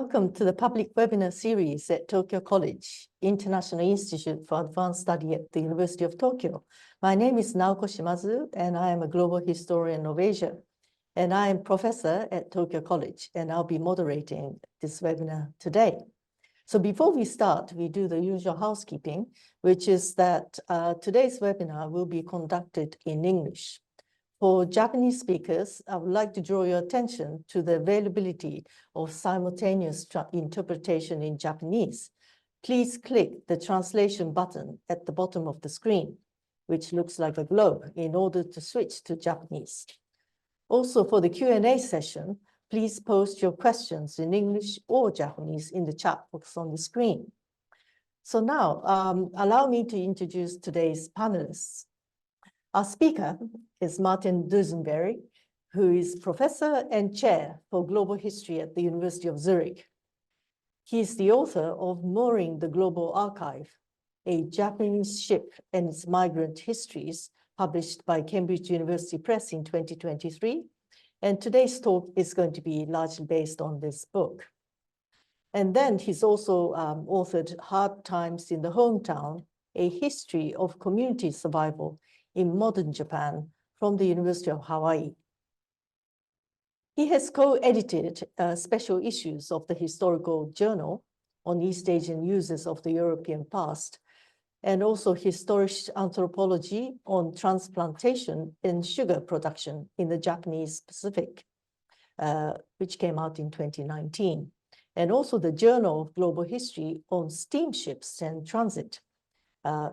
Welcome to the public webinar series at Tokyo College, International Institute for Advanced Study at the University of Tokyo. My name is Naoko SHIMAZU, and I am a global historian of Asia. And I am professor at Tokyo College, and I'll be moderating this webinar today. So before we start, we do the usual housekeeping, which is that today's webinar will be conducted in English. For Japanese speakers, I would like to draw your attention to the availability of simultaneous interpretation in Japanese. Please click the translation button at the bottom of the screen, which looks like a globe, in order to switch to Japanese. Also, for the Q&A session, please post your questions in English or Japanese in the chat box on the screen. So now, allow me to introduce today's panelists. Our speaker is Martin DUSINBERRE, who is professor and chair for global history at the University of Zurich. He is the author of Mooring the Global Archive, a Japanese ship and its migrant histories, published by Cambridge University Press in 2023. And today's talk is going to be largely based on this book. And then he's also authored Hard Times in the Hometown, a history of community survival in modern Japan from the University of Hawaii. He has co-edited special issues of the Historical Journal on East Asian uses of the European past, and also Historic Anthropology on transplantation and sugar production in the Japanese Pacific, which came out in 2019, and also the Journal of Global History on steamships and transit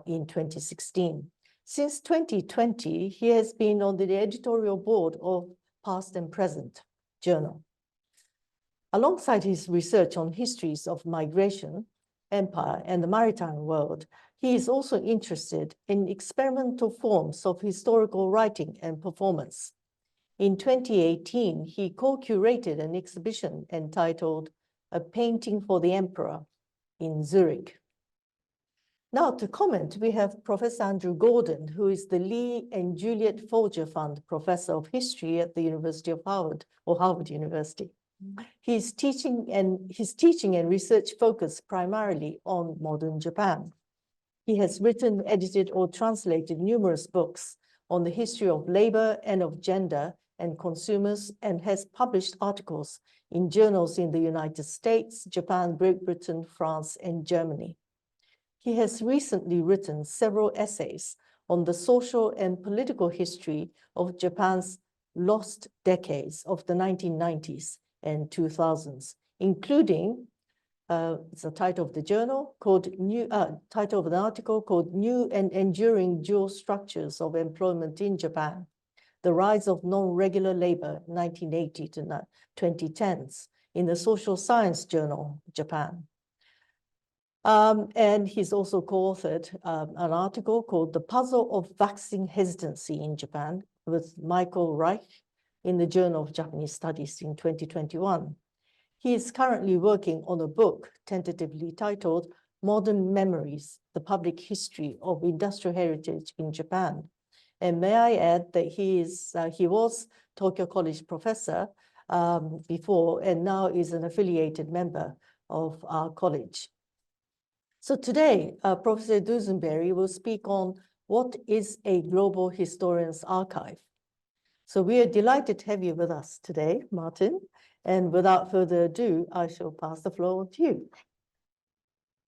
in 2016. Since 2020, he has been on the editorial board of Past and Present Journal. Alongside his research on histories of migration, empire, and the maritime world, he is also interested in experimental forms of historical writing and performance. In 2018, he co-curated an exhibition entitled A Painting for the Emperor in Zurich. Now, to comment, we have Professor Andrew Gordon, who is the Lee and Juliet Folger Fund Professor of History at the University of Harvard, or Harvard University. His teaching and research focus primarily on modern Japan. He has written, edited, or translated numerous books on the history of labor and of gender and consumers, and has published articles in journals in the United States, Japan, Great Britain, France, and Germany. He has recently written several essays on the social and political history of Japan's lost decades of the 1990s and 2000s, including it's the title of the journal called title of an article called New and Enduring Dual Structures of Employment in Japan, the Rise of Non-Regular Labor, 1980 to 2010s, in the Social Science Journal, Japan. And he's also co-authored an article called The Puzzle of Vaccine Hesitancy in Japan with Michael Reich in the Journal of Japanese Studies in 2021. He is currently working on a book tentatively titled Modern Memories, the Public History of Industrial Heritage in Japan. And may I add that he was Tokyo College professor before, and now is an affiliated member of our college. So today, Professor DUSINBERRE will speak on what is a global historian's archive. So we are delighted to have you with us today, Martin. And without further ado, I shall pass the floor to you.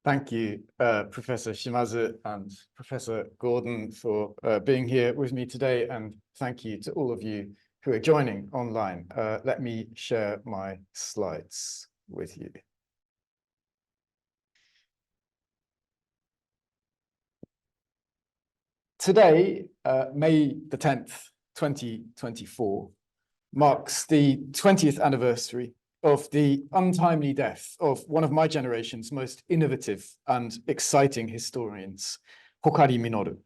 Thank you, Professor SHIMAZU and Professor Gordon, for being here with me today. And thank you to all of you who are joining online. Let me share my slides with you. Today, May the 10th, 2024, marks the 20th anniversary of the untimely death of one of my generation's most innovative and exciting historians, Hokari Minoru.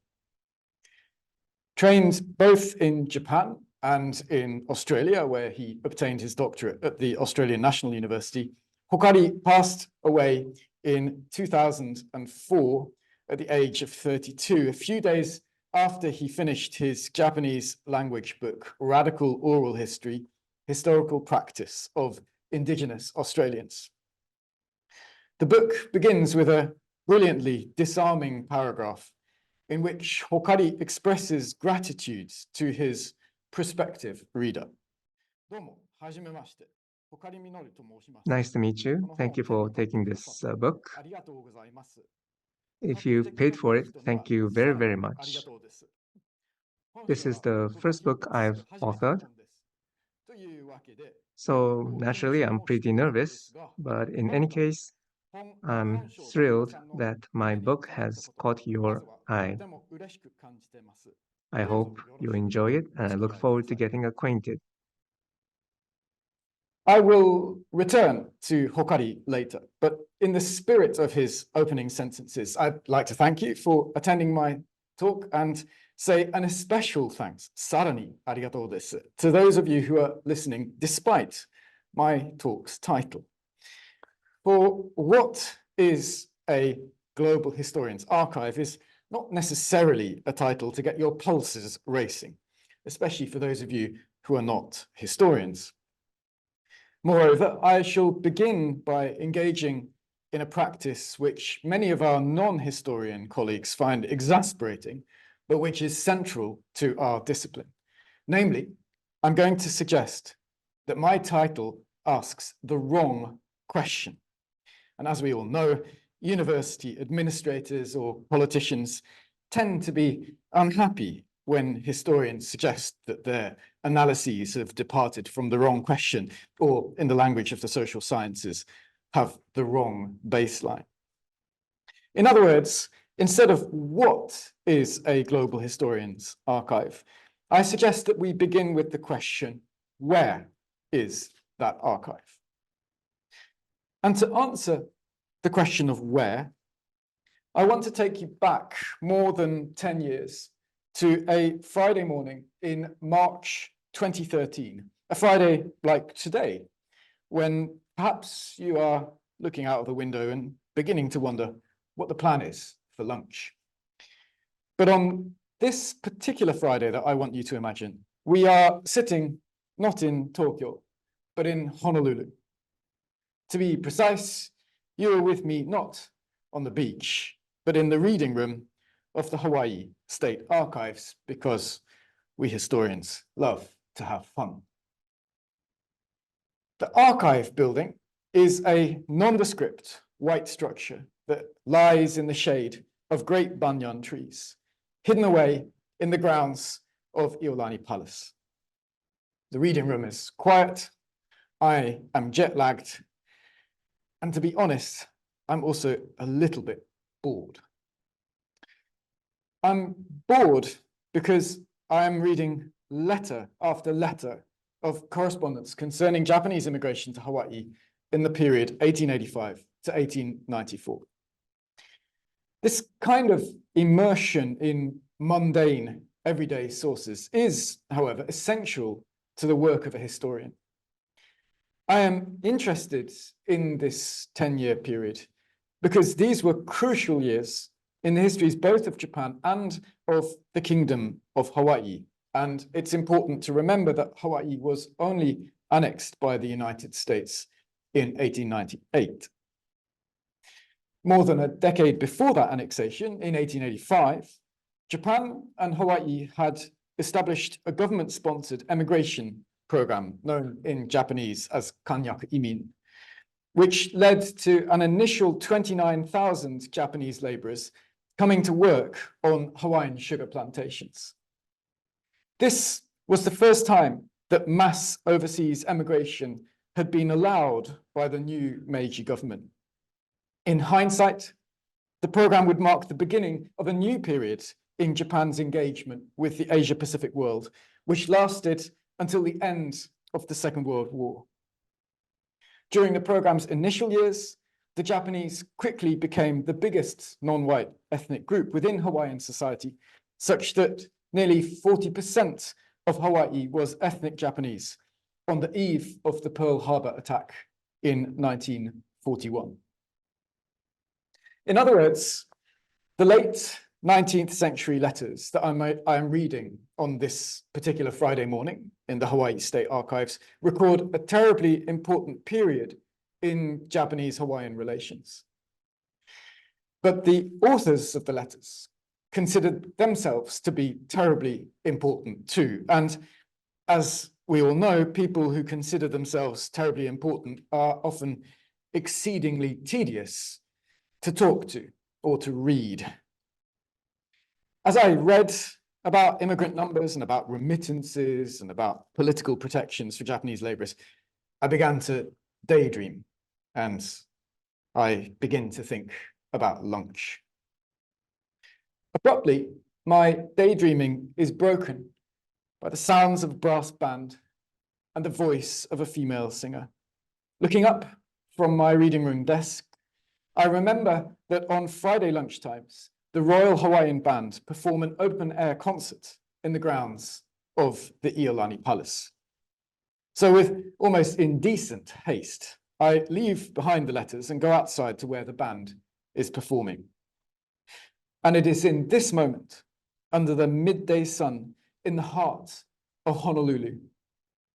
Trained both in Japan and in Australia, where he obtained his doctorate at the Australian National University, Hokari passed away in 2004 at the age of 32, a few days after he finished his Japanese language book, Radical Oral History, Historical Practice of Indigenous Australians. The book begins with a brilliantly disarming paragraph in which Hokari expresses gratitude to his prospective reader. Nice to meet you. Thank you for taking this book. If you paid for it, thank you very, very much. This is the first book I've authored. So naturally, I'm pretty nervous, but in any case, I'm thrilled that my book has caught your eye. I hope you enjoy it, and I look forward to getting acquainted. I will return to Hokari later, but in the spirit of his opening sentences, I'd like to thank you for attending my talk and say an especial thanks, sarani arigatou desu, to those of you who are listening despite my talk's title. For what is a global historian's archive is not necessarily a title to get your pulses racing, especially for those of you who are not historians. Moreover, I shall begin by engaging in a practice which many of our non-historian colleagues find exasperating, but which is central to our discipline. Namely, I'm going to suggest that my title asks the wrong question. And as we all know, university administrators or politicians tend to be unhappy when historians suggest that their analyses have departed from the wrong question, or in the language of the social sciences, have the wrong baseline. In other words, instead of what is a global historian's archive, I suggest that we begin with the question, where is that archive? And to answer the question of where, I want to take you back more than 10 years to a Friday morning in March 2013, a Friday like today, when perhaps you are looking out of the window and beginning to wonder what the plan is for lunch. But on this particular Friday that I want you to imagine, we are sitting not in Tokyo, but in Honolulu. To be precise, you are with me not on the beach, but in the reading room of the Hawaii State Archives, because we historians love to have fun. The archive building is a nondescript white structure that lies in the shade of great banyan trees, hidden away in the grounds of Iolani Palace. The reading room is quiet, I am jet-lagged, and to be honest, I'm also a little bit bored. I'm bored because I am reading letter after letter of correspondence concerning Japanese immigration to Hawaii in the period 1885 to 1894. This kind of immersion in mundane, everyday sources is, however, essential to the work of a historian. I am interested in this 10-year period because these were crucial years in the histories both of Japan and of the Kingdom of Hawaii. And it's important to remember that Hawaii was only annexed by the United States in 1898. More than a decade before that annexation, in 1885, Japan and Hawaii had established a government-sponsored emigration program known in Japanese as Kanyaku Imin, which led to an initial 29,000 Japanese laborers coming to work on Hawaiian sugar plantations. This was the first time that mass overseas emigration had been allowed by the new Meiji government. In hindsight, the program would mark the beginning of a new period in Japan's engagement with the Asia-Pacific world, which lasted until the end of the Second World War. During the program's initial years, the Japanese quickly became the biggest non-white ethnic group within Hawaiian society, such that nearly 40% of Hawaii was ethnic Japanese on the eve of the Pearl Harbor attack in 1941. In other words, the late 19th century letters that I am reading on this particular Friday morning in the Hawaii State Archives record a terribly important period in Japanese-Hawaiian relations. But the authors of the letters considered themselves to be terribly important too. And as we all know, people who consider themselves terribly important are often exceedingly tedious to talk to or to read. As I read about immigrant numbers and about remittances and about political protections for Japanese laborers, I began to daydream, and I begin to think about lunch. Abruptly, my daydreaming is broken by the sounds of a brass band and the voice of a female singer. Looking up from my reading room desk, I remember that on Friday lunchtimes, the Royal Hawaiian Band perform an open-air concert in the grounds of the Iolani Palace. So with almost indecent haste, I leave behind the letters and go outside to where the band is performing. And it is in this moment, under the midday sun, in the heart of Honolulu,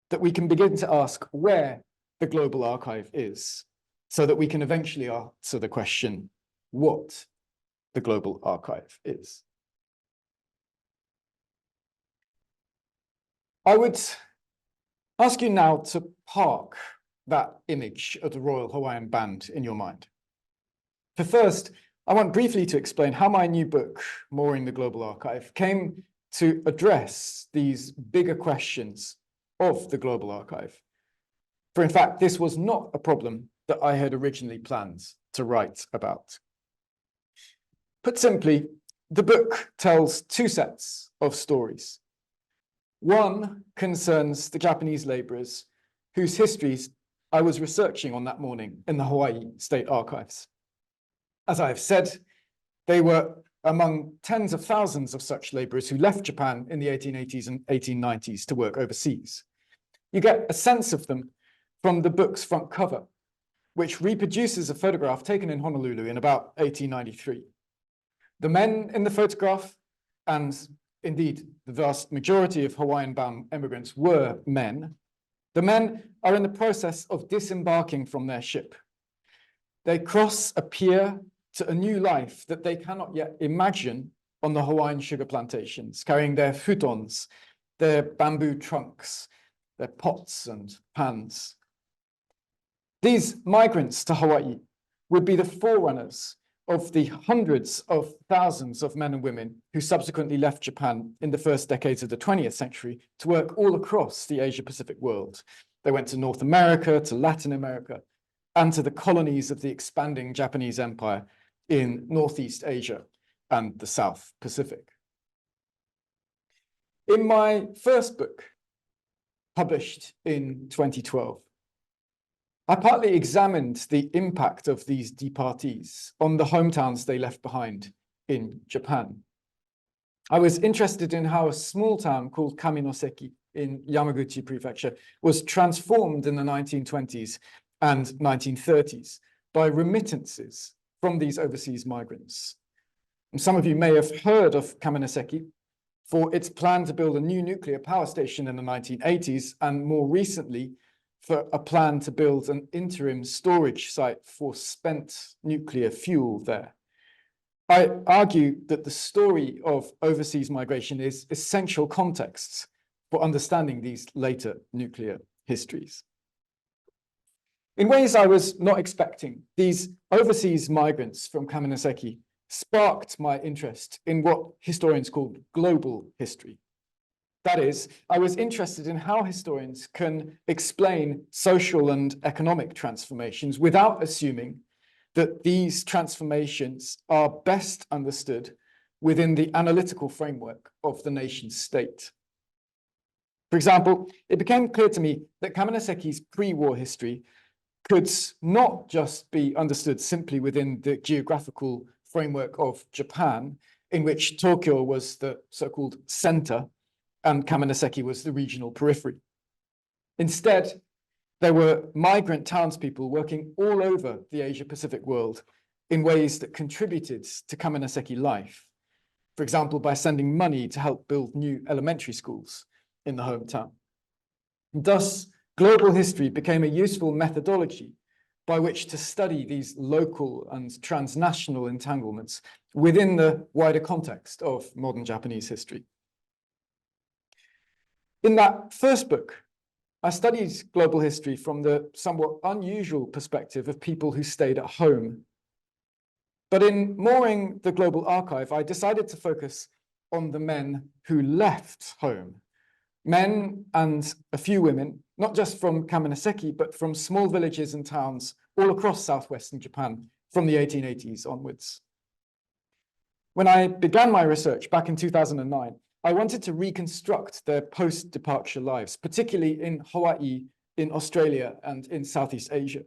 that we can begin to ask where the Global Archive is, so that we can eventually answer the question, what the Global Archive is. I would ask you now to park that image of the Royal Hawaiian Band in your mind. For first, I want briefly to explain how my new book, Mooring the Global Archive, came to address these bigger questions of the Global Archive. For in fact, this was not a problem that I had originally planned to write about. Put simply, the book tells two sets of stories. One concerns the Japanese laborers whose histories I was researching on that morning in the Hawaii State Archives. As I have said, they were among tens of thousands of such laborers who left Japan in the 1880s and 1890s to work overseas. You get a sense of them from the book's front cover, which reproduces a photograph taken in Honolulu in about 1893. The men in the photograph, and indeed the vast majority of Hawaiian-bound immigrants were men, the men are in the process of disembarking from their ship. They cross a pier to a new life that they cannot yet imagine on the Hawaiian sugar plantations, carrying their futons, their bamboo trunks, their pots and pans. These migrants to Hawaii would be the forerunners of the hundreds of thousands of men and women who subsequently left Japan in the first decades of the 20th century to work all across the Asia-Pacific world. They went to North America, to Latin America, and to the colonies of the expanding Japanese Empire in Northeast Asia and the South Pacific. In my first book, published in 2012, I partly examined the impact of these departees on the hometowns they left behind in Japan. I was interested in how a small town called Kaminoseki in Yamaguchi Prefecture was transformed in the 1920s and 1930s by remittances from these overseas migrants. And some of you may have heard of Kaminoseki for its plan to build a new nuclear power station in the 1980s, and more recently, for a plan to build an interim storage site for spent nuclear fuel there. I argue that the story of overseas migration is essential context for understanding these later nuclear histories. In ways I was not expecting, these overseas migrants from Kaminoseki sparked my interest in what historians call global history. That is, I was interested in how historians can explain social and economic transformations without assuming that these transformations are best understood within the analytical framework of the nation state. For example, it became clear to me that Kaminoseki's pre-war history could not just be understood simply within the geographical framework of Japan, in which Tokyo was the so-called center and Kaminoseki was the regional periphery. Instead, there were migrant townspeople working all over the Asia-Pacific world in ways that contributed to Kaminoseki life. For example, by sending money to help build new elementary schools in the hometown. Thus, global history became a useful methodology by which to study these local and transnational entanglements within the wider context of modern Japanese history. In that first book, I studied global history from the somewhat unusual perspective of people who stayed at home. But in mooring the global archive, I decided to focus on the men who left home. Men and a few women, not just from Kameniseki, but from small villages and towns all across southwestern Japan from the 1880s onwards. When I began my research back in 2009, I wanted to reconstruct their post-departure lives, particularly in Hawaii, in Australia, and in Southeast Asia.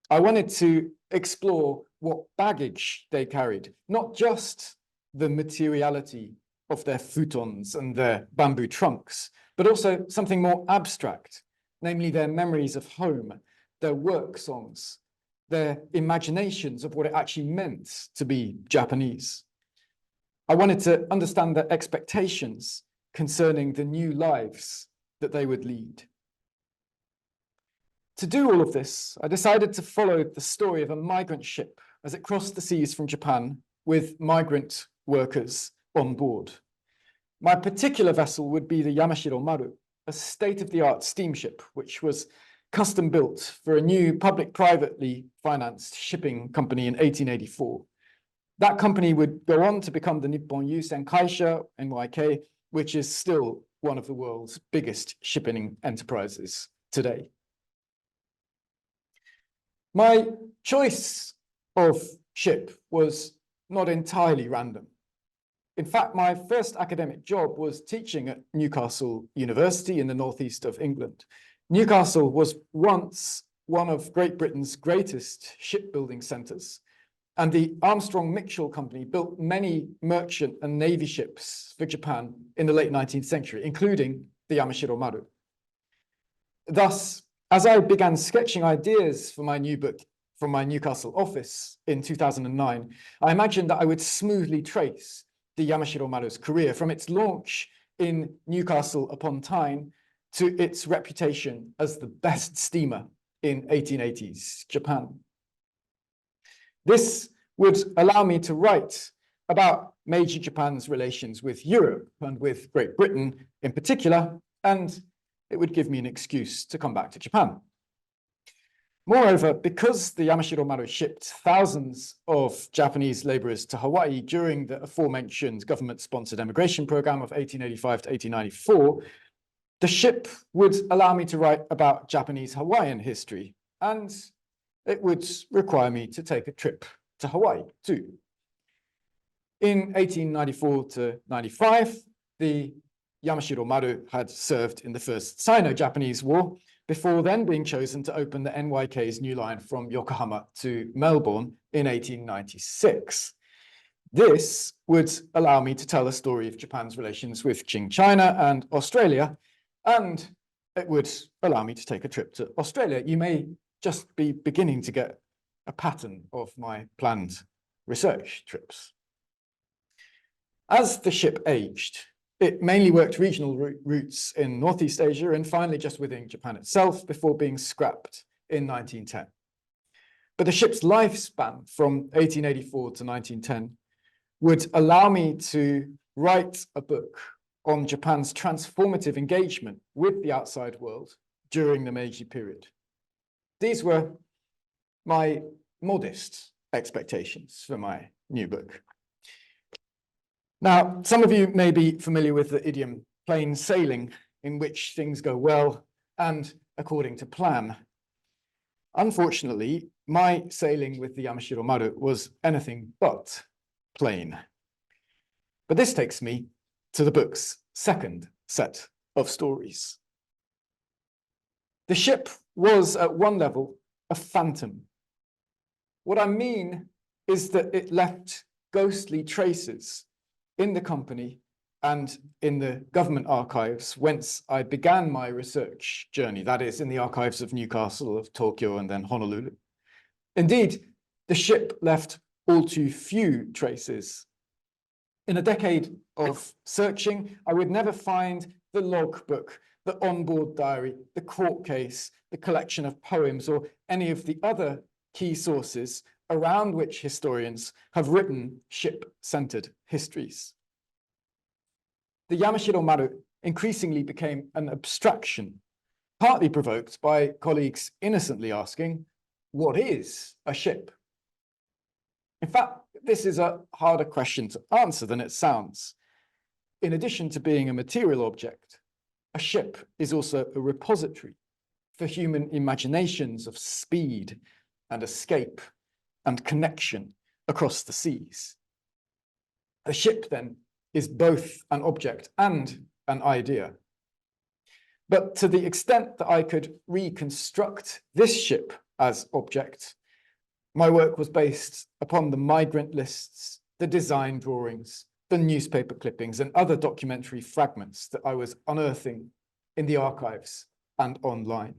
I wanted to explore what baggage they carried, not just the materiality of their futons and their bamboo trunks, but also something more abstract, namely their memories of home, their work songs, their imaginations of what it actually meant to be Japanese. I wanted to understand their expectations concerning the new lives that they would lead. To do all of this, I decided to follow the story of a migrant ship as it crossed the seas from Japan with migrant workers on board. My particular vessel would be the Yamashiro Maru, a state-of-the-art steamship, which was custom built for a new public-privately financed shipping company in 1884. That company would go on to become the Nippon Yusen Kaisha, NYK, which is still one of the world's biggest shipping enterprises today. My choice of ship was not entirely random. In fact, my first academic job was teaching at Newcastle University in the northeast of England. Newcastle was once one of Great Britain's greatest shipbuilding centres, and the Armstrong-Mitchell Company built many merchant and navy ships for Japan in the late 19th century, including the Yamashiro Maru. Thus, as I began sketching ideas for my new book from my Newcastle office in 2009, I imagined that I would smoothly trace the Yamashiro Maru's career from its launch in Newcastle upon Tyne to its reputation as the best steamer in 1880s Japan. This would allow me to write about Meiji Japan's relations with Europe and with Great Britain in particular, and it would give me an excuse to come back to Japan. Moreover, because the Yamashiro Maru shipped thousands of Japanese laborers to Hawaii during the aforementioned government-sponsored emigration program of 1885 to 1894, the ship would allow me to write about Japanese Hawaiian history, and it would require me to take a trip to Hawaii too. In 1894 to 95, the Yamashiro Maru had served in the First Sino-Japanese War, before then being chosen to open the NYK's new line from Yokohama to Melbourne in 1896. This would allow me to tell the story of Japan's relations with Qing China and Australia, and it would allow me to take a trip to Australia. You may just be beginning to get a pattern of my planned research trips. As the ship aged, it mainly worked regional routes in Northeast Asia and finally just within Japan itself before being scrapped in 1910. But the ship's lifespan from 1884 to 1910 would allow me to write a book on Japan's transformative engagement with the outside world during the Meiji period. These were my modest expectations for my new book. Now, some of you may be familiar with the idiom plain sailing, in which things go well and according to plan. Unfortunately, my sailing with the Yamashiro Maru was anything but plain. But this takes me to the book's second set of stories. The ship was at one level a phantom. What I mean is that it left ghostly traces in the company and in the government archives whence I began my research journey, that is, in the archives of Newcastle, of Tokyo, and then Honolulu. Indeed, the ship left all too few traces. In a decade of searching, I would never find the logbook the onboard diary, the court case, the collection of poems, or any of the other key sources around which historians have written ship-centered histories. The Yamashiro Maru increasingly became an abstraction, partly provoked by colleagues innocently asking, what is a ship? In fact, this is a harder question to answer than it sounds. In addition to being a material object, a ship is also a repository for human imaginations of speed and escape and connection across the seas. A ship, then, is both an object and an idea. But to the extent that I could reconstruct this ship as object, my work was based upon the migrant lists, the design drawings, the newspaper clippings, and other documentary fragments that I was unearthing in the archives and online.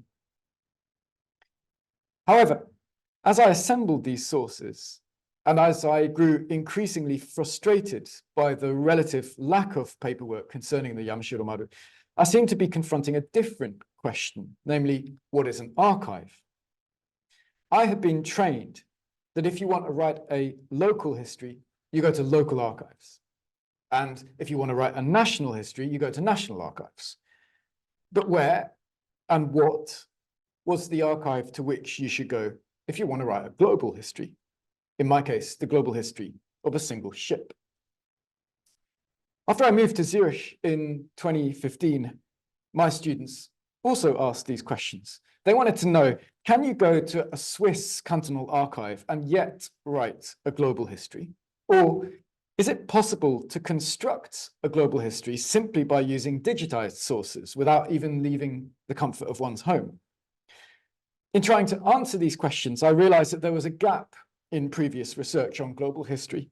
However, as I assembled these sources, and as I grew increasingly frustrated by the relative lack of paperwork concerning the Yamashiro Maru, I seemed to be confronting a different question, namely, what is an archive? I had been trained that if you want to write a local history, you go to local archives. And if you want to write a national history, you go to national archives. But where and what was the archive to which you should go if you want to write a global history? In my case, the global history of a single ship. After I moved to Zurich in 2015, my students also asked these questions. They wanted to know, can you go to a Swiss cantonal archive and yet write a global history? Or is it possible to construct a global history simply by using digitized sources without even leaving the comfort of one's home? In trying to answer these questions, I realized that there was a gap in previous research on global history.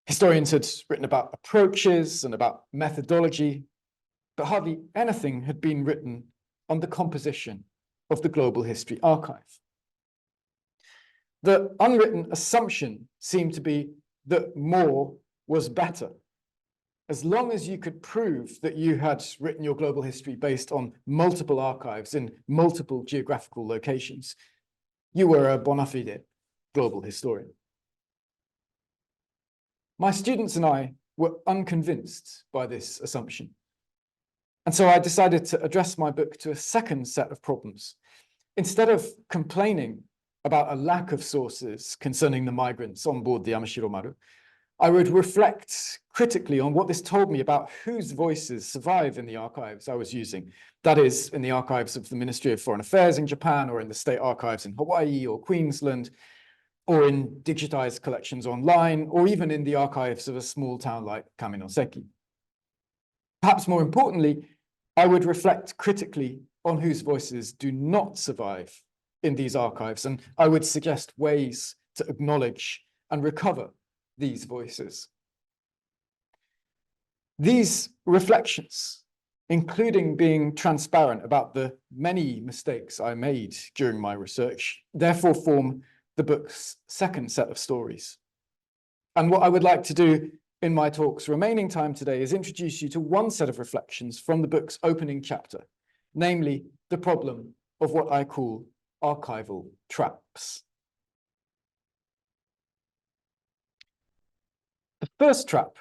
Historians had written about approaches and about methodology, but hardly anything had been written on the composition of the Global History Archive. The unwritten assumption seemed to be that more was better. As long as you could prove that you had written your global history based on multiple archives in multiple geographical locations, you were a bona fide global historian. My students and I were unconvinced by this assumption. And so I decided to address my book to a second set of problems. Instead of complaining about a lack of sources concerning the migrants on board the Yamashiro Maru, I would reflect critically on what this told me about whose voices survive in the archives I was using. That is, in the archives of the Ministry of Foreign Affairs in Japan, or in the state archives in Hawaii or Queensland, or in digitized collections online, or even in the archives of a small town like Kaminoseki. Perhaps more importantly, I would reflect critically on whose voices do not survive in these archives, and I would suggest ways to acknowledge and recover these voices. These reflections, including being transparent about the many mistakes I made during my research, therefore form the book's second set of stories. And what I would like to do in my talk's remaining time today is introduce you to one set of reflections from the book's opening chapter, namely the problem of what I call archival traps. The first trap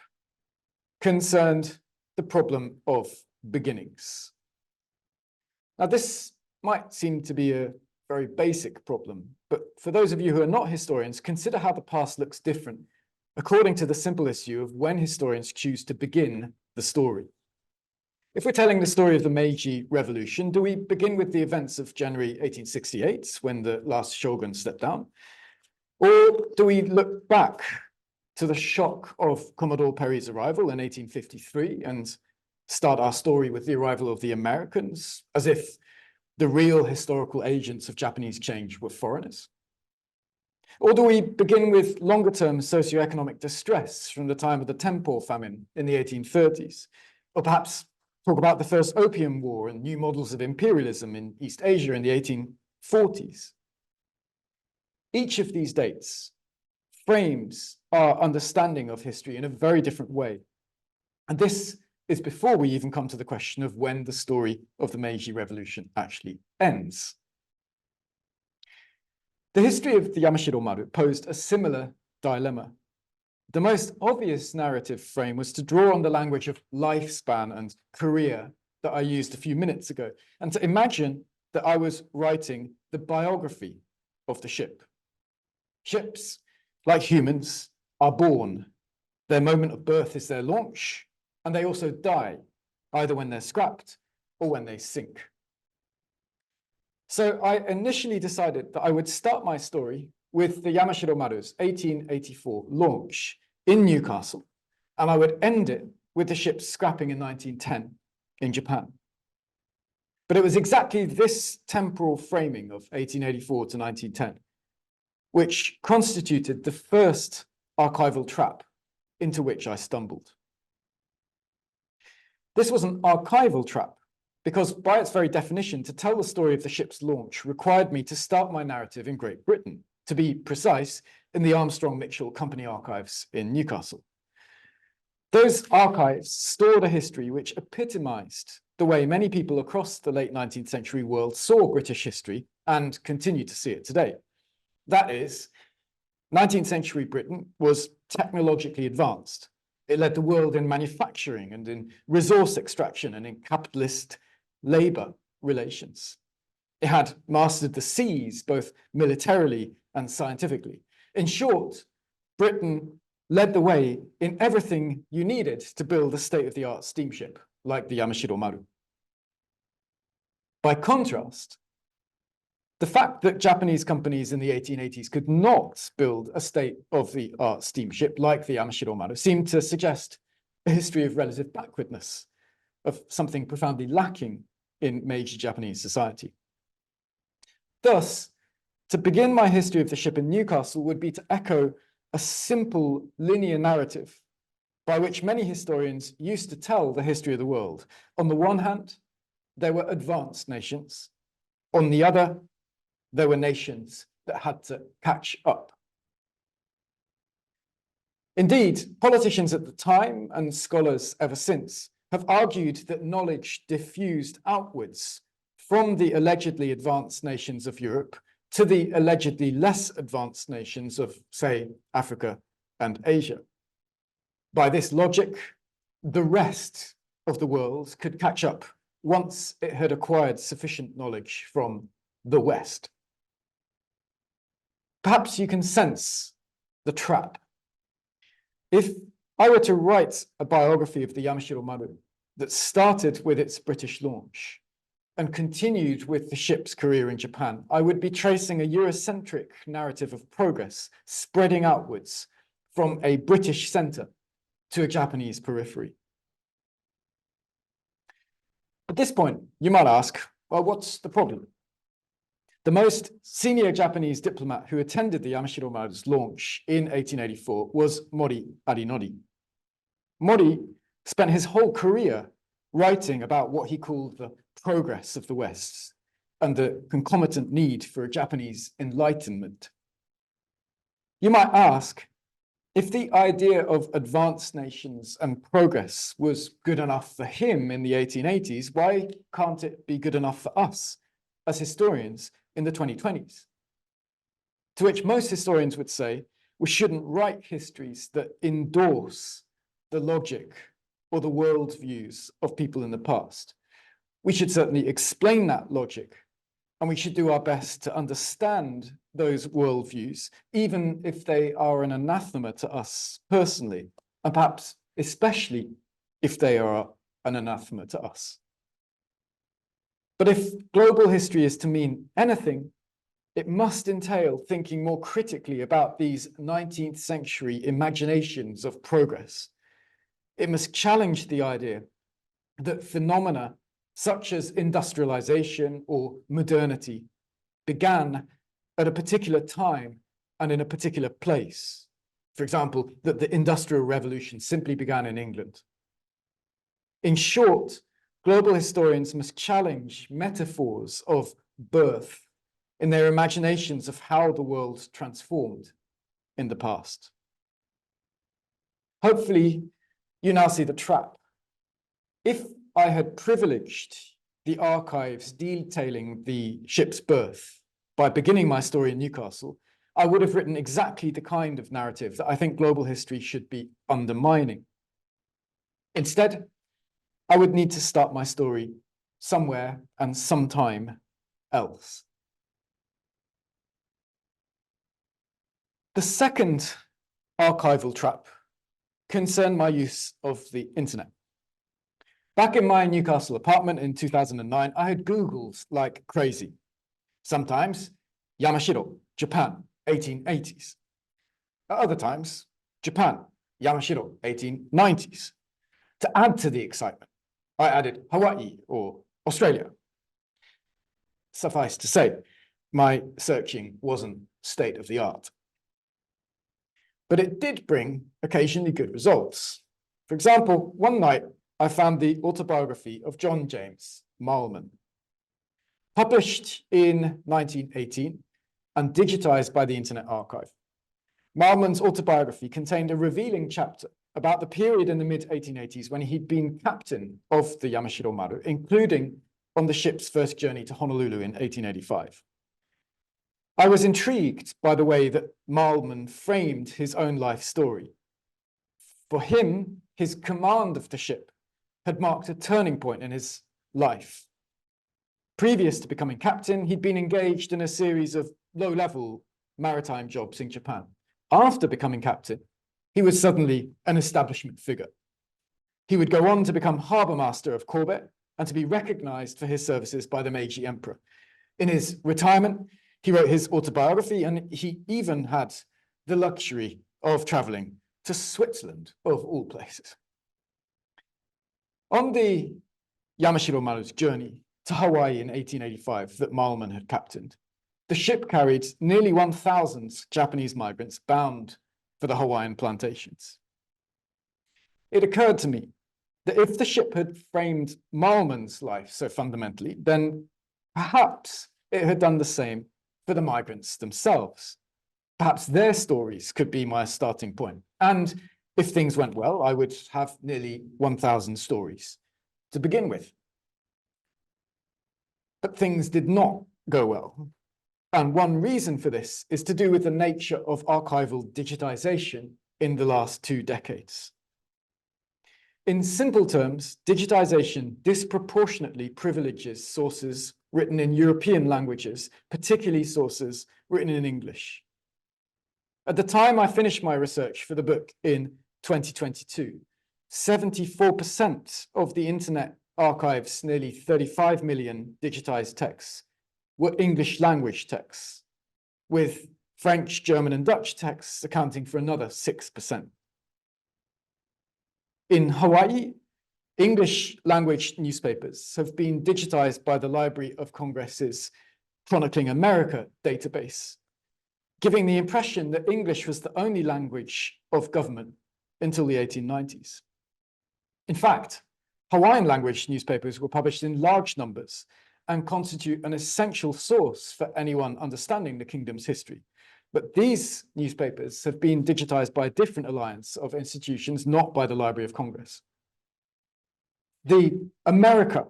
concerned the problem of beginnings. Now, this might seem to be a very basic problem, but for those of you who are not historians, consider how the past looks different according to the simple issue of when historians choose to begin the story. If we're telling the story of the Meiji Revolution, do we begin with the events of January 1868, when the last shogun stepped down? Or do we look back to the shock of Commodore Perry's arrival in 1853 and start our story with the arrival of the Americans, as if the real historical agents of Japanese change were foreigners? Or do we begin with longer-term socioeconomic distress from the time of the Tempo famine in the 1830s? Or perhaps talk about the first Opium War and new models of imperialism in East Asia in the 1840s? Each of these dates frames our understanding of history in a very different way. And this is before we even come to the question of when the story of the Meiji Revolution actually ends. The history of the Yamashiro Maru posed a similar dilemma. The most obvious narrative frame was to draw on the language of lifespan and career that I used a few minutes ago, and to imagine that I was writing the biography of the ship. Ships, like humans, are born. Their moment of birth is their launch, and they also die, either when they're scrapped or when they sink. So I initially decided that I would start my story with the Yamashiro Maru's 1884 launch in Newcastle, and I would end it with the ship scrapping in 1910 in Japan. But it was exactly this temporal framing of 1884 to 1910 which constituted the first archival trap into which I stumbled. This was an archival trap because, by its very definition, to tell the story of the ship's launch required me to start my narrative in Great Britain, to be precise, in the Armstrong-Mitchell Company archives in Newcastle. Those archives stored a history which epitomized the way many people across the late 19th century world saw British history and continue to see it today. That is, 19th century Britain was technologically advanced. It led the world in manufacturing and in resource extraction and in capitalist labor relations. It had mastered the seas, both militarily and scientifically. In short, Britain led the way in everything you needed to build a state-of-the-art steamship like the Yamashiro Maru. By contrast, the fact that Japanese companies in the 1880s could not build a state-of-the-art steamship like the Yamashiro Maru seemed to suggest a history of relative backwardness, of something profoundly lacking in Meiji Japanese society. Thus, to begin my history of the ship in Newcastle would be to echo a simple linear narrative by which many historians used to tell the history of the world. On the one hand, there were advanced nations. On the other, there were nations that had to catch up. Indeed, politicians at the time and scholars ever since have argued that knowledge diffused outwards from the allegedly advanced nations of Europe to the allegedly less advanced nations of, say, Africa and Asia. By this logic, the rest of the world could catch up once it had acquired sufficient knowledge from the West. Perhaps you can sense the trap. If I were to write a biography of the Yamashiro Maru that started with its British launch and continued with the ship's career in Japan, I would be tracing a Eurocentric narrative of progress spreading outwards from a British center to a Japanese periphery. At this point, you might ask, well, what's the problem? The most senior Japanese diplomat who attended the Yamashiro Maru's launch in 1884 was Mori Arinori. Mori spent his whole career writing about what he called the progress of the West and the concomitant need for a Japanese enlightenment. You might ask, if the idea of advanced nations and progress was good enough for him in the 1880s, why can't it be good enough for us as historians in the 2020s? To which most historians would say, we shouldn't write histories that endorse the logic or the worldviews of people in the past. We should certainly explain that logic, and we should do our best to understand those worldviews, even if they are an anathema to us personally, and perhaps especially if they are an anathema to us. But if global history is to mean anything, it must entail thinking more critically about these 19th century imaginations of progress. It must challenge the idea that phenomena such as industrialization or modernity began at a particular time and in a particular place. For example, that the Industrial Revolution simply began in England. In short, global historians must challenge metaphors of birth in their imaginations of how the world transformed in the past. Hopefully, you now see the trap. If I had privileged the archives detailing the ship's birth by beginning my story in Newcastle, I would have written exactly the kind of narrative that I think global history should be undermining. Instead, I would need to start my story somewhere and sometime else. The second archival trap concerned my use of the internet. Back in my Newcastle apartment in 2009, I had Googled like crazy. Sometimes Yamashiro, Japan, 1880s. At other times, Japan, Yamashiro, 1890s. To add to the excitement, I added Hawaii or Australia. Suffice to say, my searching wasn't state of the art. But it did bring occasionally good results. For example, one night I found the autobiography of John James Marlman. Published in 1918 and digitized by the Internet Archive, Marlman's autobiography contained a revealing chapter about the period in the mid-1880s when he'd been captain of the Yamashiro Maru, including on the ship's first journey to Honolulu in 1885. I was intrigued by the way that Marlman framed his own life story. For him, his command of the ship had marked a turning point in his life. Previous to becoming captain, he'd been engaged in a series of low-level maritime jobs in Japan. After becoming captain, he was suddenly an establishment figure. He would go on to become harbour master of Kobe and to be recognized for his services by the Meiji Emperor. In his retirement, he wrote his autobiography, and he even had the luxury of traveling to Switzerland, of all places. On the Yamashiro Maru's journey to Hawaii in 1885 that Marlman had captained, the ship carried nearly 1,000 Japanese migrants bound for the Hawaiian plantations. It occurred to me that if the ship had framed Marlman's life so fundamentally, then perhaps it had done the same for the migrants themselves. Perhaps their stories could be my starting point. And if things went well, I would have nearly 1,000 stories to begin with. But things did not go well. And one reason for this is to do with the nature of archival digitization in the last 2 decades. In simple terms, digitization disproportionately privileges sources written in European languages, particularly sources written in English. At the time I finished my research for the book in 2022, 74% of the Internet Archive's nearly 35 million digitized texts were English language texts, with French, German, and Dutch texts accounting for another 6%. In Hawaii, English language newspapers have been digitized by the Library of Congress's Chronicling America database, giving the impression that English was the only language of government until the 1890s. In fact, Hawaiian language newspapers were published in large numbers and constitute an essential source for anyone understanding the kingdom's history. But these newspapers have been digitized by a different alliance of institutions, not by the Library of Congress. The America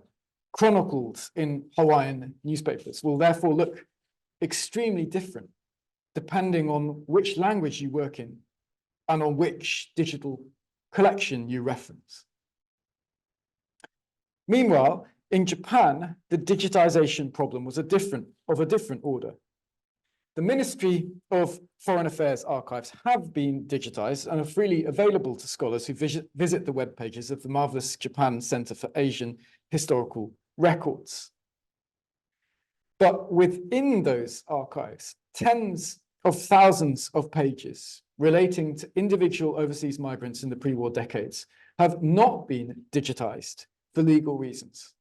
chronicled in Hawaiian newspapers will therefore look extremely different depending on which language you work in and on which digital collection you reference. Meanwhile, in Japan, the digitization problem was of a different order. The Ministry of Foreign Affairs archives have been digitized and are freely available to scholars who visit the web pages of the marvelous Japan Center for Asian Historical Records. But within those archives, tens of thousands of pages relating to individual overseas migrants in the pre-war decades have not been digitized for legal reasons.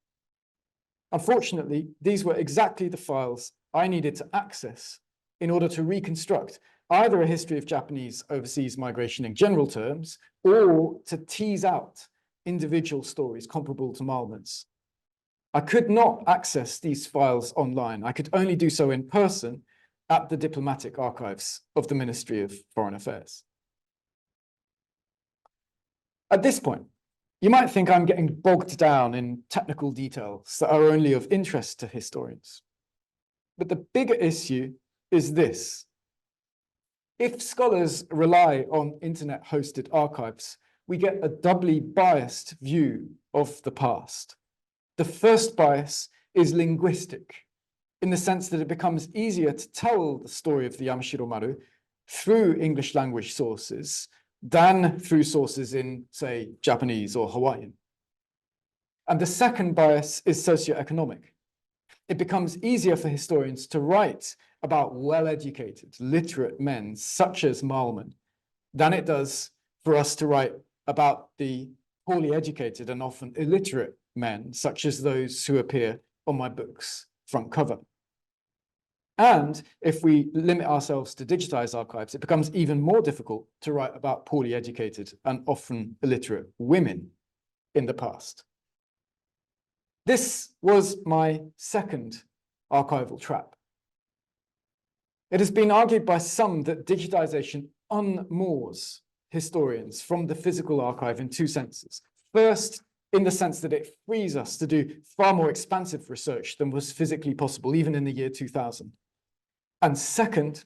Unfortunately, these were exactly the files I needed to access in order to reconstruct either a history of Japanese overseas migration in general terms, or to tease out individual stories comparable to Marlman's. I could not access these files online. I could only do so in person at the diplomatic archives of the Ministry of Foreign Affairs. At this point, You might think I'm getting bogged down in technical details that are only of interest to historians. But the bigger issue is this. If scholars rely on internet-hosted archives, we get a doubly biased view of the past. The first bias is linguistic, in the sense that it becomes easier to tell the story of the Yamashiro Maru through English language sources than through sources in, say, Japanese or Hawaiian. And the second bias is socioeconomic. It becomes easier for historians to write about well-educated, literate men such as Malman than it does for us to write about the poorly educated and often illiterate men such as those who appear on my book's front cover. And if we limit ourselves to digitized archives, it becomes even more difficult to write about poorly educated and often illiterate women in the past. This was my second archival trap. It has been argued by some that digitization unmoors historians from the physical archive in two senses. First, in the sense that it frees us to do far more expansive research than was physically possible even in the year 2000. And second,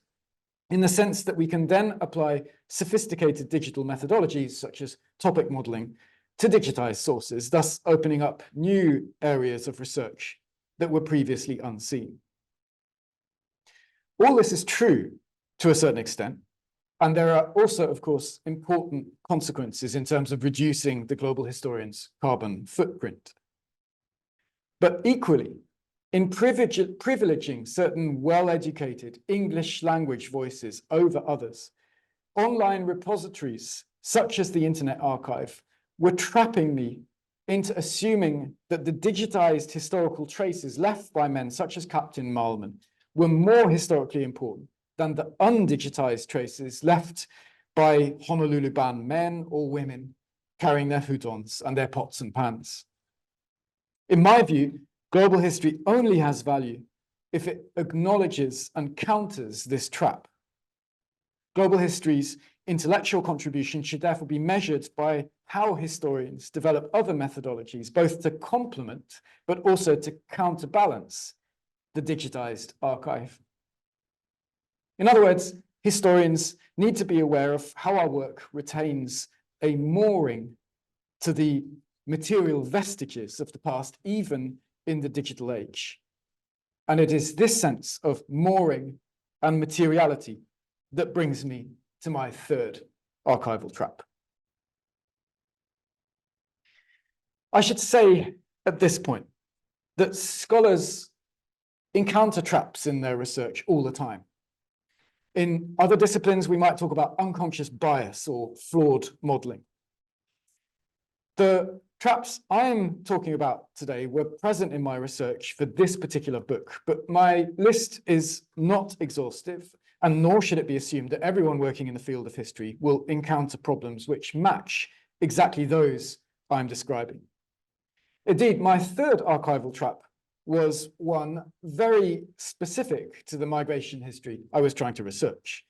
in the sense that we can then apply sophisticated digital methodologies such as topic modeling to digitize sources, thus opening up new areas of research that were previously unseen. All this is true to a certain extent, and there are also, of course, important consequences in terms of reducing the global historian's carbon footprint. But equally, in privileging certain well-educated English language voices over others, online repositories such as the Internet Archive were trapping me into assuming that the digitized historical traces left by men such as Captain Malman were more historically important than the undigitized traces left by Honolulu-bound men or women carrying their futons and their pots and pans. In my view, global history only has value if it acknowledges and counters this trap. Global history's intellectual contribution should therefore be measured by how historians develop other methodologies, both to complement but also to counterbalance the digitized archive. In other words, historians need to be aware of how our work retains a mooring to the material vestiges of the past, even in the digital age. And it is this sense of mooring and materiality that brings me to my third archival trap. I should say at this point that scholars encounter traps in their research all the time. In other disciplines, we might talk about unconscious bias or flawed modeling. The traps I am talking about today were present in my research for this particular book, but my list is not exhaustive, and nor should it be assumed that everyone working in the field of history will encounter problems which match exactly those I'm describing. Indeed, my third archival trap was one very specific to the migration history I was trying to research.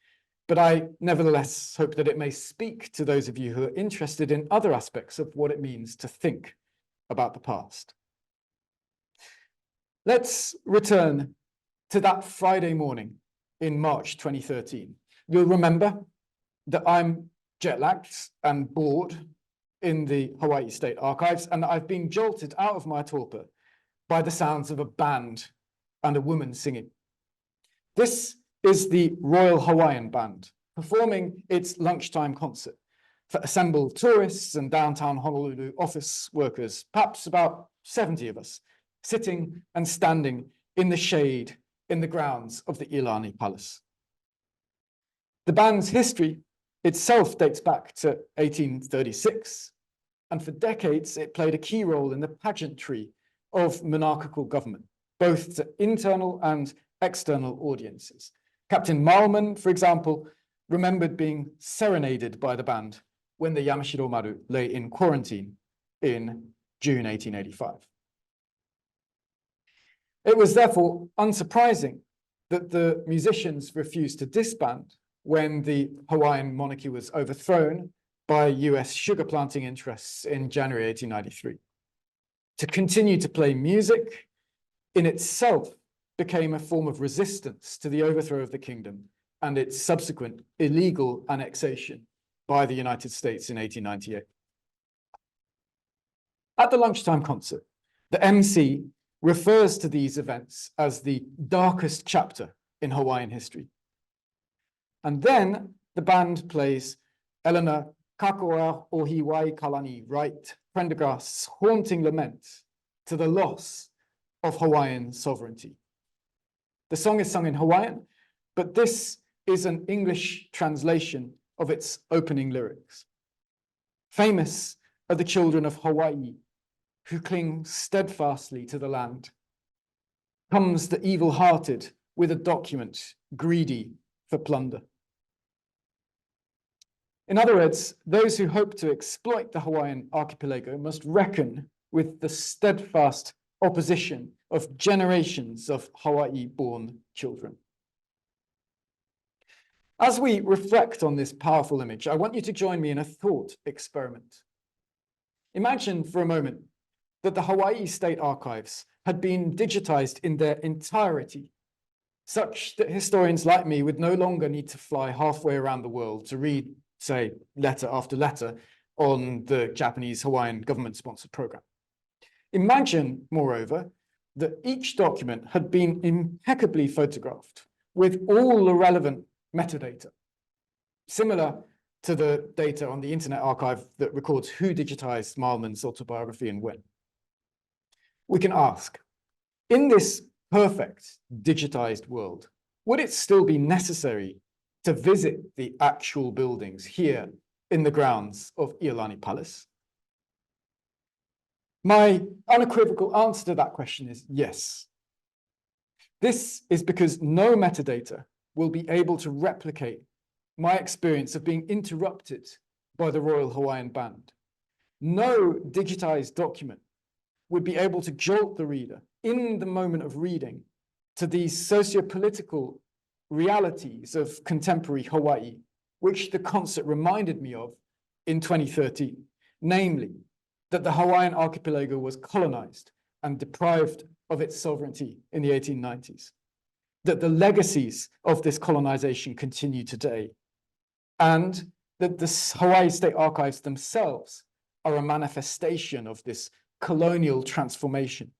But I nevertheless hope that it may speak to those of you who are interested in other aspects of what it means to think about the past. Let's return to that Friday morning in March 2013. You'll remember that I'm jet-lagged and bored in the Hawaii State Archives, and that I've been jolted out of my torpor by the sounds of a band and a woman singing. This is the Royal Hawaiian Band performing its lunchtime concert for assembled tourists and downtown Honolulu office workers, perhaps about 70 of us, sitting and standing in the shade in the grounds of the Ilani Palace. The band's history itself dates back to 1836, and for decades it played a key role in the pageantry of monarchical government, both to internal and external audiences. Captain Malman, for example, remembered being serenaded by the band when the Yamashiro Maru lay in quarantine in June 1885. It was therefore unsurprising that the musicians refused to disband when the Hawaiian monarchy was overthrown by US sugar planting interests in January 1893. To continue to play music in itself became a form of resistance to the overthrow of the kingdom and its subsequent illegal annexation by the United States in 1898. At the lunchtime concert, the MC refers to these events as the darkest chapter in Hawaiian history. And then the band plays Eleanor Kakoa Ohi Waikalani Wright Prendergast's haunting lament to the loss of Hawaiian sovereignty. The song is sung in Hawaiian, but this is an English translation of its opening lyrics. Famous are the children of Hawaii who cling steadfastly to the land. Comes the evil-hearted with a document greedy for plunder. In other words, those who hope to exploit the Hawaiian archipelago must reckon with the steadfast opposition of generations of Hawaii-born children. As we reflect on this powerful image, I want you to join me in a thought experiment. Imagine for a moment that the Hawaii State Archives had been digitized in their entirety, such that historians like me would no longer need to fly halfway around the world to read, say, letter after letter on the Japanese-Hawaiian government-sponsored program. Imagine, moreover, that each document had been impeccably photographed with all the relevant metadata, similar to the data on the Internet Archive that records who digitized Mailman's autobiography and when. We can ask, in this perfect digitized world, would it still be necessary to visit the actual buildings here in the grounds of Iolani Palace? My unequivocal answer to that question is yes. This is because no metadata will be able to replicate my experience of being interrupted by the Royal Hawaiian Band. No digitized document would be able to jolt the reader in the moment of reading to these socio-political realities of contemporary Hawaii, which the concert reminded me of in 2013, namely that the Hawaiian archipelago was colonized and deprived of its sovereignty in the 1890s, that the legacies of this colonization continue today, and that the Hawaii State Archives themselves are a manifestation of this colonial transformation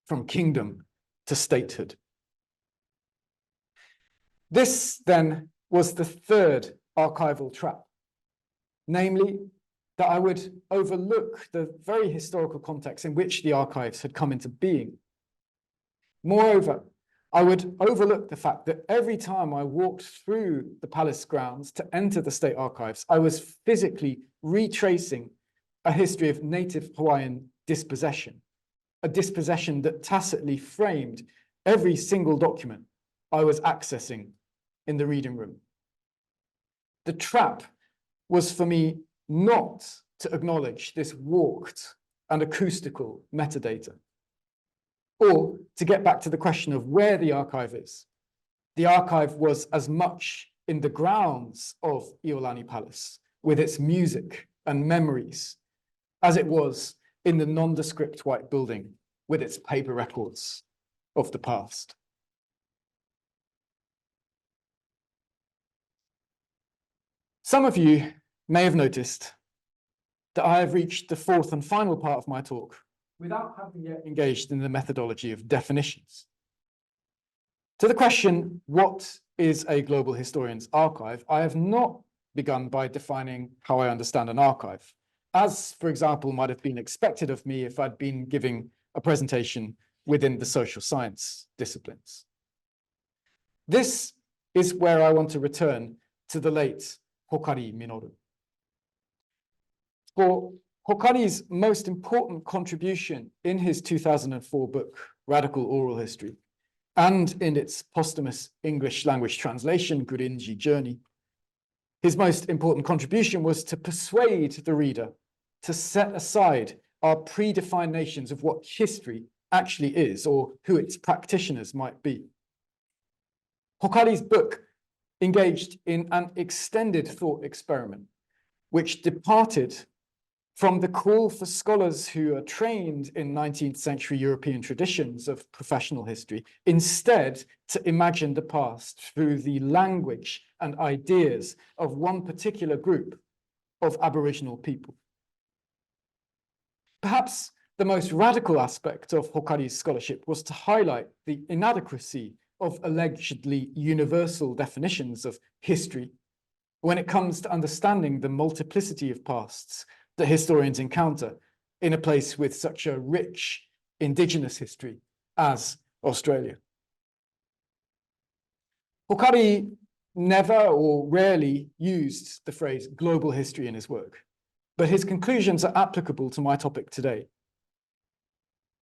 from kingdom to statehood. This then was the third archival trap, namely that I would overlook the very historical context in which the archives had come into being. Moreover, I would overlook the fact that every time I walked through the palace grounds to enter the state archives, I was physically retracing a history of native Hawaiian dispossession, a dispossession that tacitly framed every single document I was accessing in the reading room. The trap was for me not to acknowledge this walked and acoustical metadata, or to get back to the question of where the archive is. The archive was as much in the grounds of Iolani Palace with its music and memories as it was in the nondescript white building with its paper records of the past. Some of you may have noticed that I have reached the fourth and final part of my talk without having yet engaged in the methodology of definitions. To the question, what is a global historian's archive? I have not begun by defining how I understand an archive, as, for example, might have been expected of me if I'd been giving a presentation within the social science disciplines. This is where I want to return to the late Hokari Minoru. For Hokari's most important contribution in his 2004 book, Radical Oral History, and in its posthumous English language translation, Gurinji Journey, his most important contribution was to persuade the reader to set aside our predefined notions of what history actually is, or who its practitioners might be. Hokari's book engaged in an extended thought experiment which departed from the call for scholars who are trained in 19th century European traditions of professional history, instead to imagine the past through the language and ideas of one particular group of Aboriginal people. Perhaps the most radical aspect of Hokari's scholarship was to highlight the inadequacy of allegedly universal definitions of history when it comes to understanding the multiplicity of pasts that historians encounter in a place with such a rich indigenous history as Australia. Hokari never or rarely used the phrase global history in his work, but his conclusions are applicable to my topic today.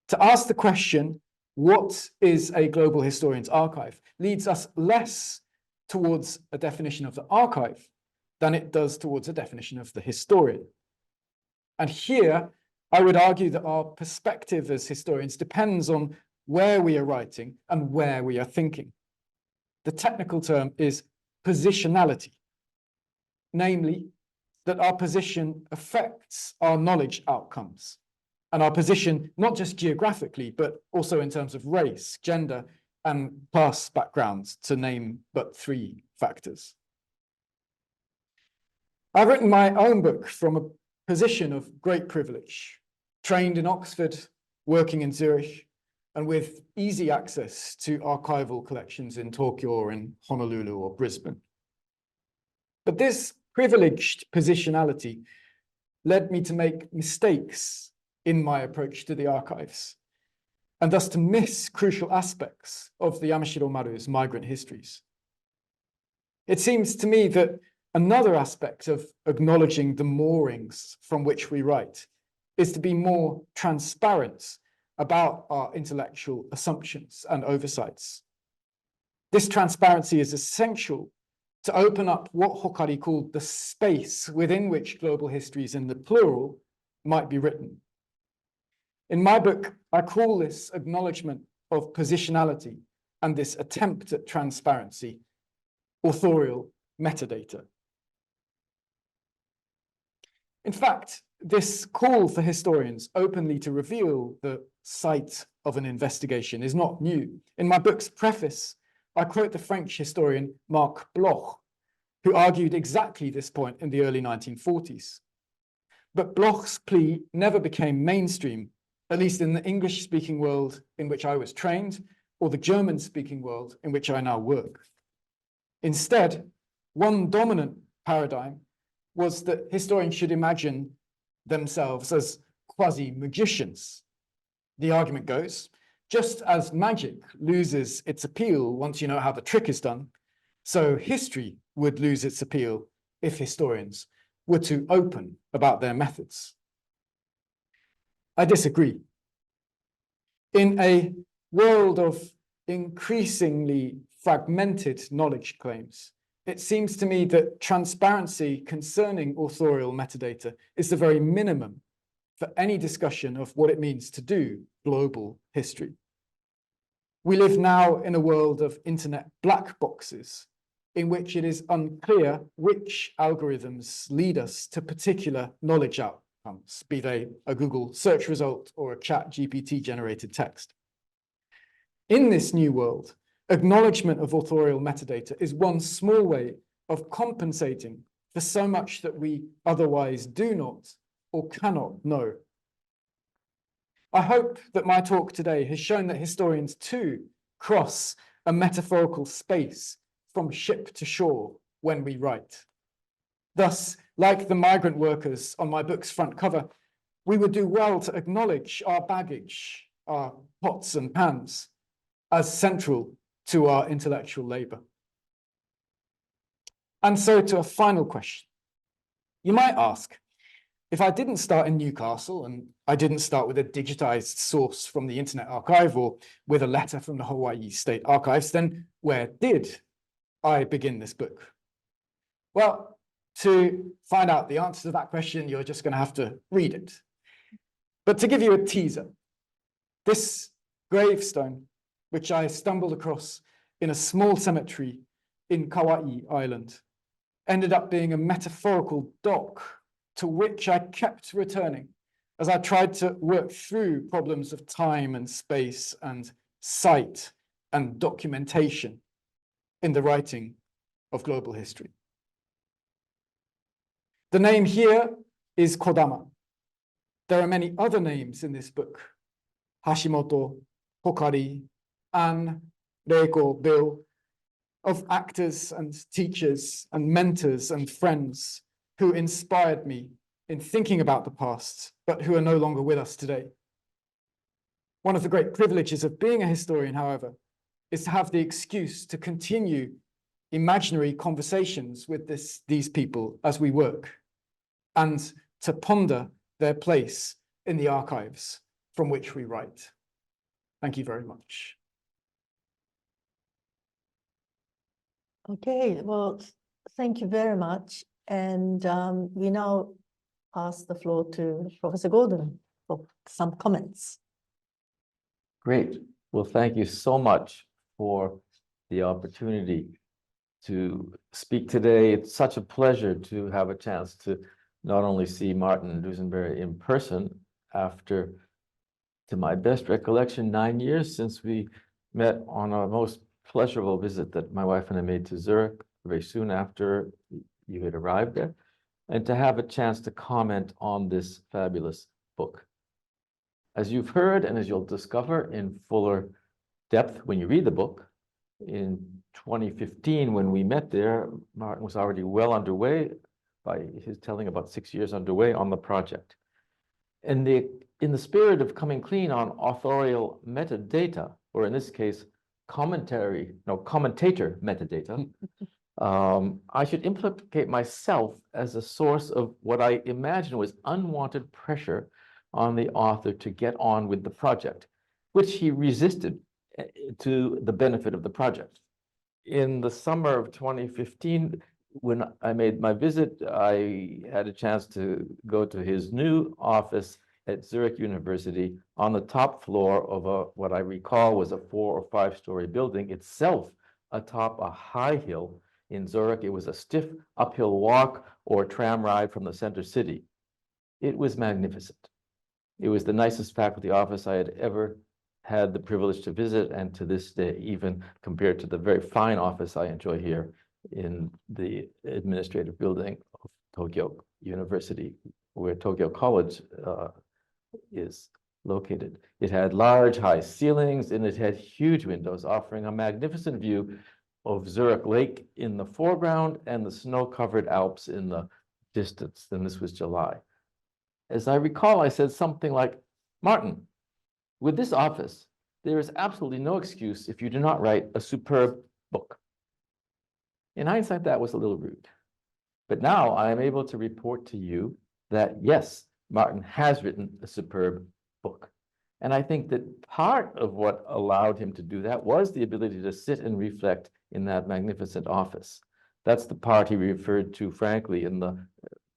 To ask the question, what is a global historian's archive, leads us less towards a definition of the archive than it does towards a definition of the historian. And here, I would argue that our perspective as historians depends on where we are writing and where we are thinking. The technical term is positionality, namely that our position affects our knowledge outcomes, and our position not just geographically, but also in terms of race, gender, and class backgrounds, to name but 3 factors. I've written my own book from a position of great privilege, trained in Oxford, working in Zurich, and with easy access to archival collections in Tokyo or in Honolulu or Brisbane. But this privileged positionality led me to make mistakes in my approach to the archives, and thus to miss crucial aspects of the Yamashiro Maru's migrant histories. It seems to me that another aspect of acknowledging the moorings from which we write is to be more transparent about our intellectual assumptions and oversights. This transparency is essential to open up what Hokari called the space within which global histories in the plural might be written. In my book, I call this acknowledgement of positionality and this attempt at transparency authorial metadata. In fact, this call for historians openly to reveal the site of an investigation is not new. In my book's preface, I quote the French historian Marc Bloch, who argued exactly this point in the early 1940s. But Bloch's plea never became mainstream, at least in the English-speaking world in which I was trained, or the German-speaking world in which I now work. Instead, one dominant paradigm was that historians should imagine themselves as quasi-magicians. The argument goes, just as magic loses its appeal once you know how the trick is done, so history would lose its appeal if historians were too open about their methods. I disagree. In a world of increasingly fragmented knowledge claims, it seems to me that transparency concerning authorial metadata is the very minimum for any discussion of what it means to do global history. We live now in a world of internet black boxes in which it is unclear which algorithms lead us to particular knowledge outcomes, be they a Google search result or a ChatGPT generated text. In this new world, acknowledgement of authorial metadata is one small way of compensating for so much that we otherwise do not or cannot know. I hope that my talk today has shown that historians too cross a metaphorical space from ship to shore when we write. Thus, like the migrant workers on my book's front cover, we would do well to acknowledge our baggage, our pots and pans, as central to our intellectual labor. And so to a final question. You might ask, if I didn't start in Newcastle and I didn't start with a digitized source from the Internet Archive or with a letter from the Hawaii State Archives, then where did I begin this book? Well, to find out the answer to that question, you're just going to have to read it. But to give you a teaser, this gravestone, which I stumbled across in a small cemetery in Kauai Island, ended up being a metaphorical dock to which I kept returning as I tried to work through problems of time and space and sight and documentation in the writing of global history. The name here is Kodama. There are many other names in this book: Hashimoto, Hokari, Anne, Reiko, Bill, of actors and teachers and mentors and friends who inspired me in thinking about the past, but who are no longer with us today. One of the great privileges of being a historian, however, is to have the excuse to continue imaginary conversations with these people as we work, and to ponder their place in the archives from which we write. Thank you very much. Okay, well, thank you very much. And we now pass the floor to Professor Gordon for some comments. Great. Well, thank you so much for the opportunity to speak today. It's such a pleasure to have a chance to not only see Martin Duisenberre in person after, to my best recollection, 9 years since we met on a most pleasurable visit that my wife and I made to Zurich very soon after you had arrived there, and to have a chance to comment on this fabulous book. As you've heard, and as you'll discover in fuller depth when you read the book, in 2015, when we met there, Martin was already well underway, by his telling, about 6 years underway on the project. And in the spirit of coming clean on authorial metadata, or in this case, commentator metadata, I should implicate myself as a source of what I imagine was unwanted pressure on the author to get on with the project, which he resisted to the benefit of the project. In the summer of 2015, when I made my visit, I had a chance to go to his new office at Zurich University on the top floor of what I recall was a 4 or 5 story building, itself atop a high hill in Zurich. It was a stiff uphill walk or tram ride from the center city. It was magnificent. It was the nicest faculty office I had ever had the privilege to visit, and to this day, even compared to the very fine office I enjoy here in the administrative building of Tokyo University, where Tokyo College is located. It had large, high ceilings, and it had huge windows offering a magnificent view of Zurich Lake in the foreground and the snow-covered Alps in the distance. And this was July. As I recall, I said something like, "Martin, with this office, there is absolutely no excuse if you do not write a superb book." In hindsight, that was a little rude. But now I am able to report to you that, yes, Martin has written a superb book. And I think that part of what allowed him to do that was the ability to sit and reflect in that magnificent office. That's the part he referred to, frankly, in the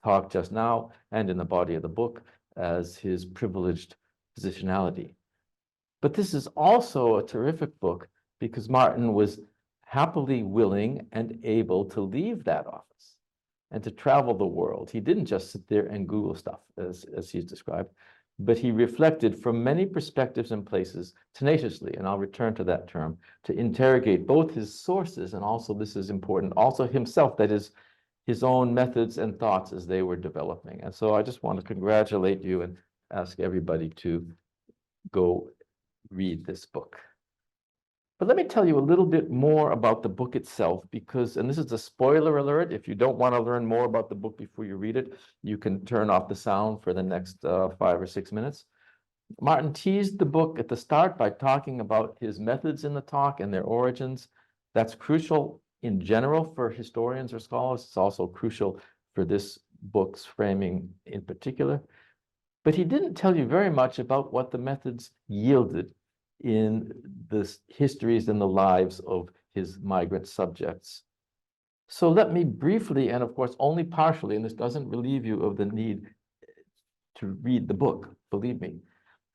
talk just now and in the body of the book as his privileged positionality. But this is also a terrific book because Martin was happily willing and able to leave that office and to travel the world. He didn't just sit there and Google stuff, as he's described, but he reflected from many perspectives and places tenaciously, and I'll return to that term, to interrogate both his sources and also, this is important, also himself, that is, his own methods and thoughts as they were developing. And so I just want to congratulate you and ask everybody to go read this book. But let me tell you a little bit more about the book itself, because, and this is a spoiler alert, if you don't want to learn more about the book before you read it, you can turn off the sound for the next 5 or 6 minutes. Martin teased the book at the start by talking about his methods in the talk and their origins. That's crucial in general for historians or scholars. It's also crucial for this book's framing in particular. But he didn't tell you very much about what the methods yielded in the histories and the lives of his migrant subjects. So let me briefly, and of course only partially, and this doesn't relieve you of the need to read the book, believe me,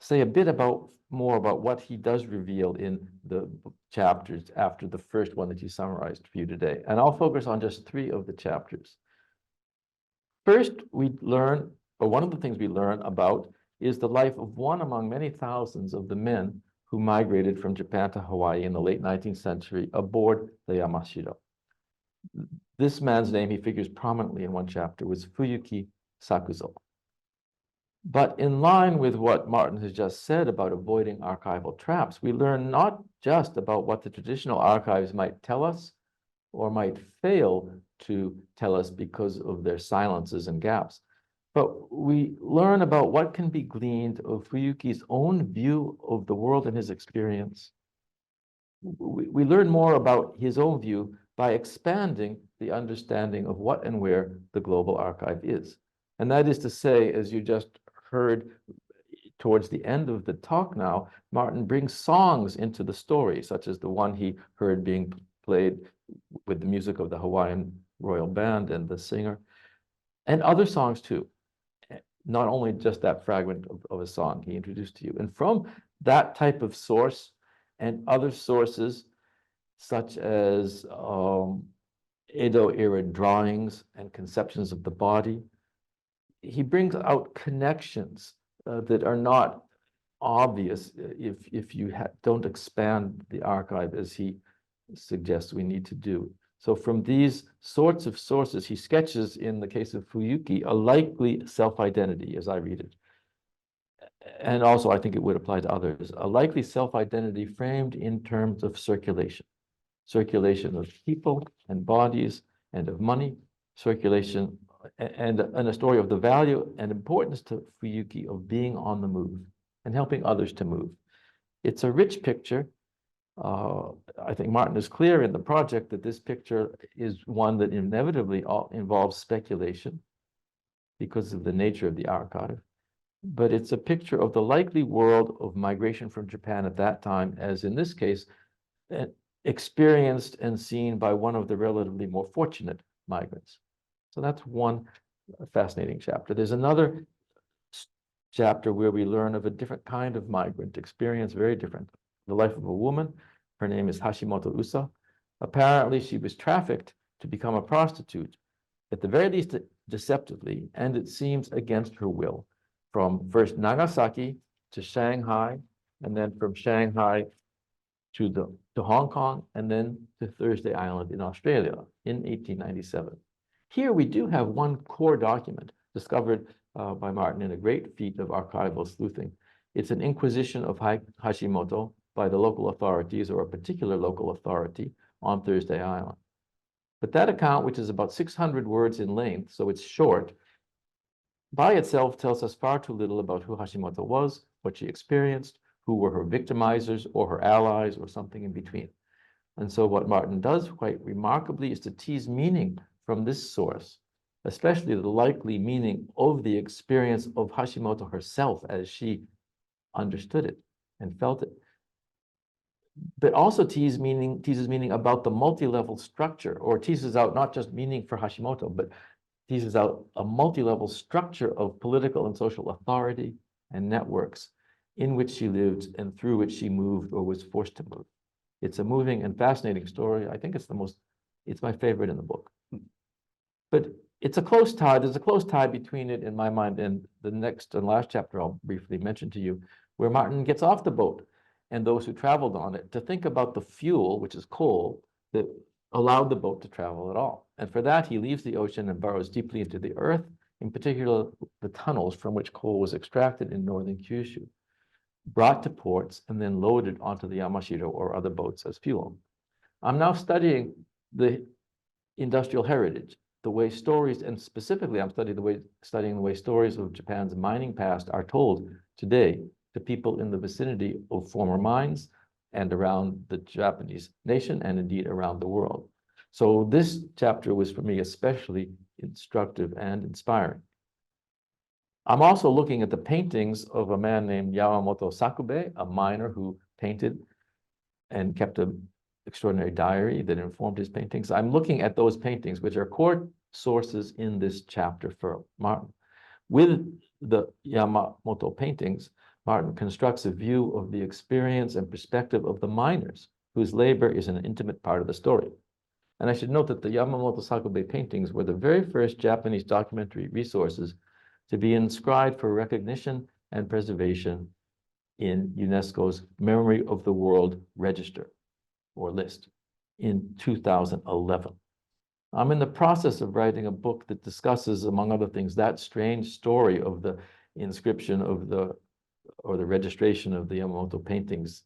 say a bit more about what he does reveal in the chapters after the first one that he summarized for you today. And I'll focus on just 3 of the chapters. First, we learn, or one of the things we learn about is the life of one among many thousands of the men who migrated from Japan to Hawaii in the late 19th century aboard the Yamashiro. This man's name, he figures prominently in one chapter, was Fuyuki Sakuzo. But in line with what Martin has just said about avoiding archival traps, we learn not just about what the traditional archives might tell us or might fail to tell us because of their silences and gaps, but we learn about what can be gleaned of Fuyuki's own view of the world and his experience. We learn more about his own view by expanding the understanding of what and where the global archive is. And that is to say, as you just heard towards the end of the talk now, Martin brings songs into the story, such as the one he heard being played with the music of the Hawaiian Royal Band and the singer, and other songs too. Not only just that fragment of a song he introduced to you. And from that type of source and other sources, such as Edo era drawings and conceptions of the body, he brings out connections that are not obvious if you don't expand the archive as he suggests we need to do. So from these sorts of sources, he sketches, in the case of Fuyuki, a likely self-identity, as I read it. And also, I think it would apply to others, a likely self-identity framed in terms of circulation. Circulation of people and bodies and of money, circulation, and a story of the value and importance to Fuyuki of being on the move and helping others to move. It's a rich picture. I think Martin is clear in the project that this picture is one that inevitably involves speculation because of the nature of the archive. But it's a picture of the likely world of migration from Japan at that time, as in this case, experienced and seen by one of the relatively more fortunate migrants. So that's one fascinating chapter. There's another chapter where we learn of a different kind of migrant experience, very different. The life of a woman. Her name is Hashimoto Usa. Apparently, she was trafficked to become a prostitute, at the very least deceptively, and it seems against her will, from first Nagasaki to Shanghai, and then from Shanghai to Hong Kong, and then to Thursday Island in Australia in 1897. Here we do have one core document discovered by Martin in a great feat of archival sleuthing. It's an inquisition of Hashimoto by the local authorities, or a particular local authority, on Thursday Island. But that account, which is about 600 words in length, so it's short, by itself tells us far too little about who Hashimoto was, what she experienced, who were her victimizers or her allies, or something in between. And so what Martin does quite remarkably is to tease meaning from this source, especially the likely meaning of the experience of Hashimoto herself as she understood it and felt it, but also teases meaning about the multi-level structure, or teases out not just meaning for Hashimoto, but teases out a multi-level structure of political and social authority and networks in which she lived and through which she moved or was forced to move. It's a moving and fascinating story. I think it's my favorite in the book. But it's a close tie. There's a close tie between it, in my mind, and the next and last chapter I'll briefly mention to you, where Martin gets off the boat and those who traveled on it to think about the fuel, which is coal, that allowed the boat to travel at all. And for that, he leaves the ocean and burrows deeply into the earth, in particular, the tunnels from which coal was extracted in northern Kyushu, brought to ports, and then loaded onto the Yamashiro or other boats as fuel. I'm now studying the industrial heritage, the way stories, and specifically I'm studying the way stories of Japan's mining past are told today to people in the vicinity of former mines and around the Japanese nation, and indeed around the world. So this chapter was for me especially instructive and inspiring. I'm also looking at the paintings of a man named Yamamoto Sakube, a miner who painted and kept an extraordinary diary that informed his paintings. I'm looking at those paintings, which are core sources in this chapter for Martin. With the Yamamoto paintings, Martin constructs a view of the experience and perspective of the miners, whose labor is an intimate part of the story. And I should note that the Yamamoto Sakube paintings were the very first Japanese documentary resources to be inscribed for recognition and preservation in UNESCO's Memory of the World Register or list in 2011. I'm in the process of writing a book that discusses, among other things, that strange story of the inscription of the registration of the Yamamoto paintings.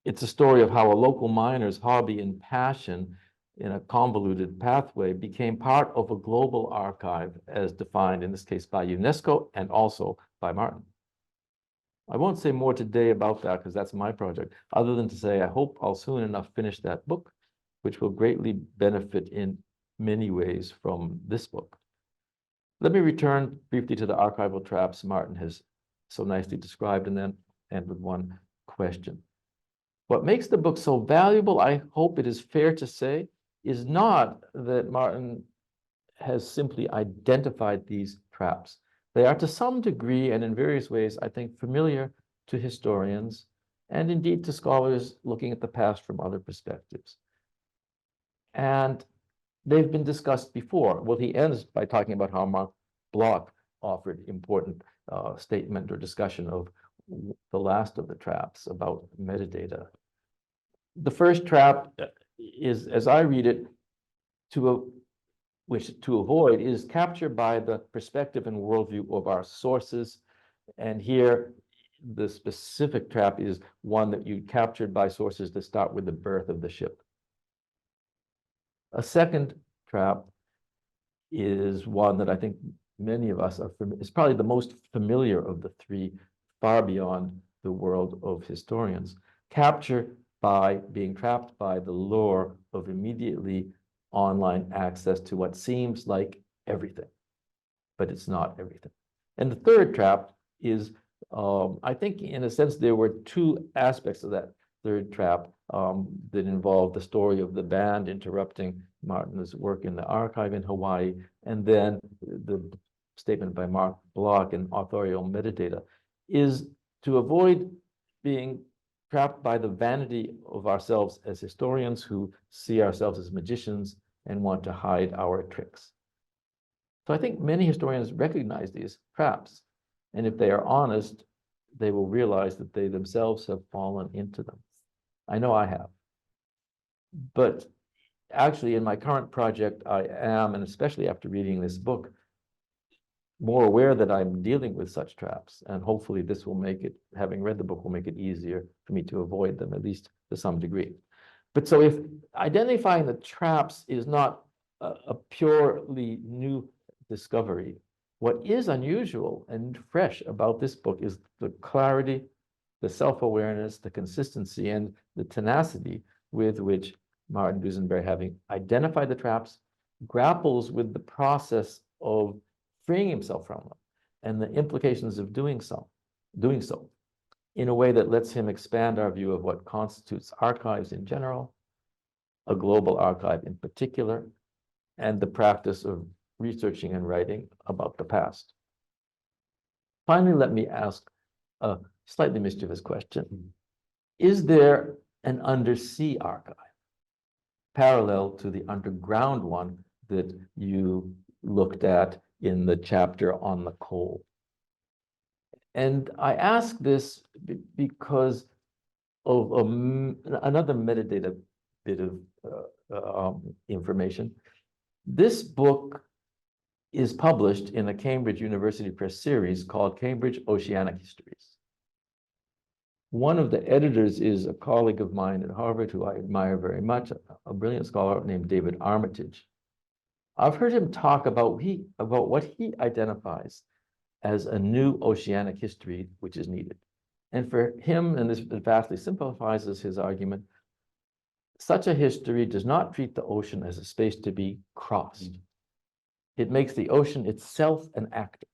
It's a story of how a local miner's hobby and passion in a convoluted pathway became part of a global archive as defined in this case by UNESCO and also by Martin. I won't say more today about that because that's my project, other than to say I hope I'll soon enough finish that book, which will greatly benefit in many ways from this book. Let me return briefly to the archival traps Martin has so nicely described and then end with one question. What makes the book so valuable, I hope it is fair to say, is not that Martin has simply identified these traps. They are to some degree and in various ways, I think, familiar to historians and indeed to scholars looking at the past from other perspectives. And they've been discussed before. Well, he ends by talking about how Mark Bloch offered important statement or discussion of the last of the traps about metadata. The first trap is, as I read it, which to avoid is captured by the perspective and worldview of our sources. And here, the specific trap is one that you captured by sources that start with the birth of the ship. A second trap is one that I think many of us are familiar, is probably the most familiar of the three, far beyond the world of historians. Capture by being trapped by the lure of immediately online access to what seems like everything, but it's not everything. And the third trap is, I think in a sense, there were two aspects of that third trap that involved the story of the band interrupting Martin's work in the archive in Hawaii, and then the statement by Mark Bloch in authorial metadata, is to avoid being trapped by the vanity of ourselves as historians who see ourselves as magicians and want to hide our tricks. So I think many historians recognize these traps, and if they are honest, they will realize that they themselves have fallen into them. I know I have. But actually, in my current project, I am, and especially after reading this book, more aware that I'm dealing with such traps. And hopefully this will make it, having read the book, will make it easier for me to avoid them, at least to some degree. But so if identifying the traps is not a purely new discovery, what is unusual and fresh about this book is the clarity, the self-awareness, the consistency, and the tenacity with which Martin Duisenberre, having identified the traps, grapples with the process of freeing himself from them and the implications of doing so in a way that lets him expand our view of what constitutes archives in general, a global archive in particular, and the practice of researching and writing about the past. Finally, let me ask a slightly mischievous question. Is there an undersea archive parallel to the underground one that you looked at in the chapter on the coal? And I ask this because of another metadata bit of information. This book is published in a Cambridge University Press series called Cambridge Oceanic Histories. One of the editors is a colleague of mine at Harvard who I admire very much, a brilliant scholar named David Armitage. I've heard him talk about what he identifies as a new oceanic history which is needed. And for him, and this vastly simplifies his argument, such a history does not treat the ocean as a space to be crossed. It makes the ocean itself an actor,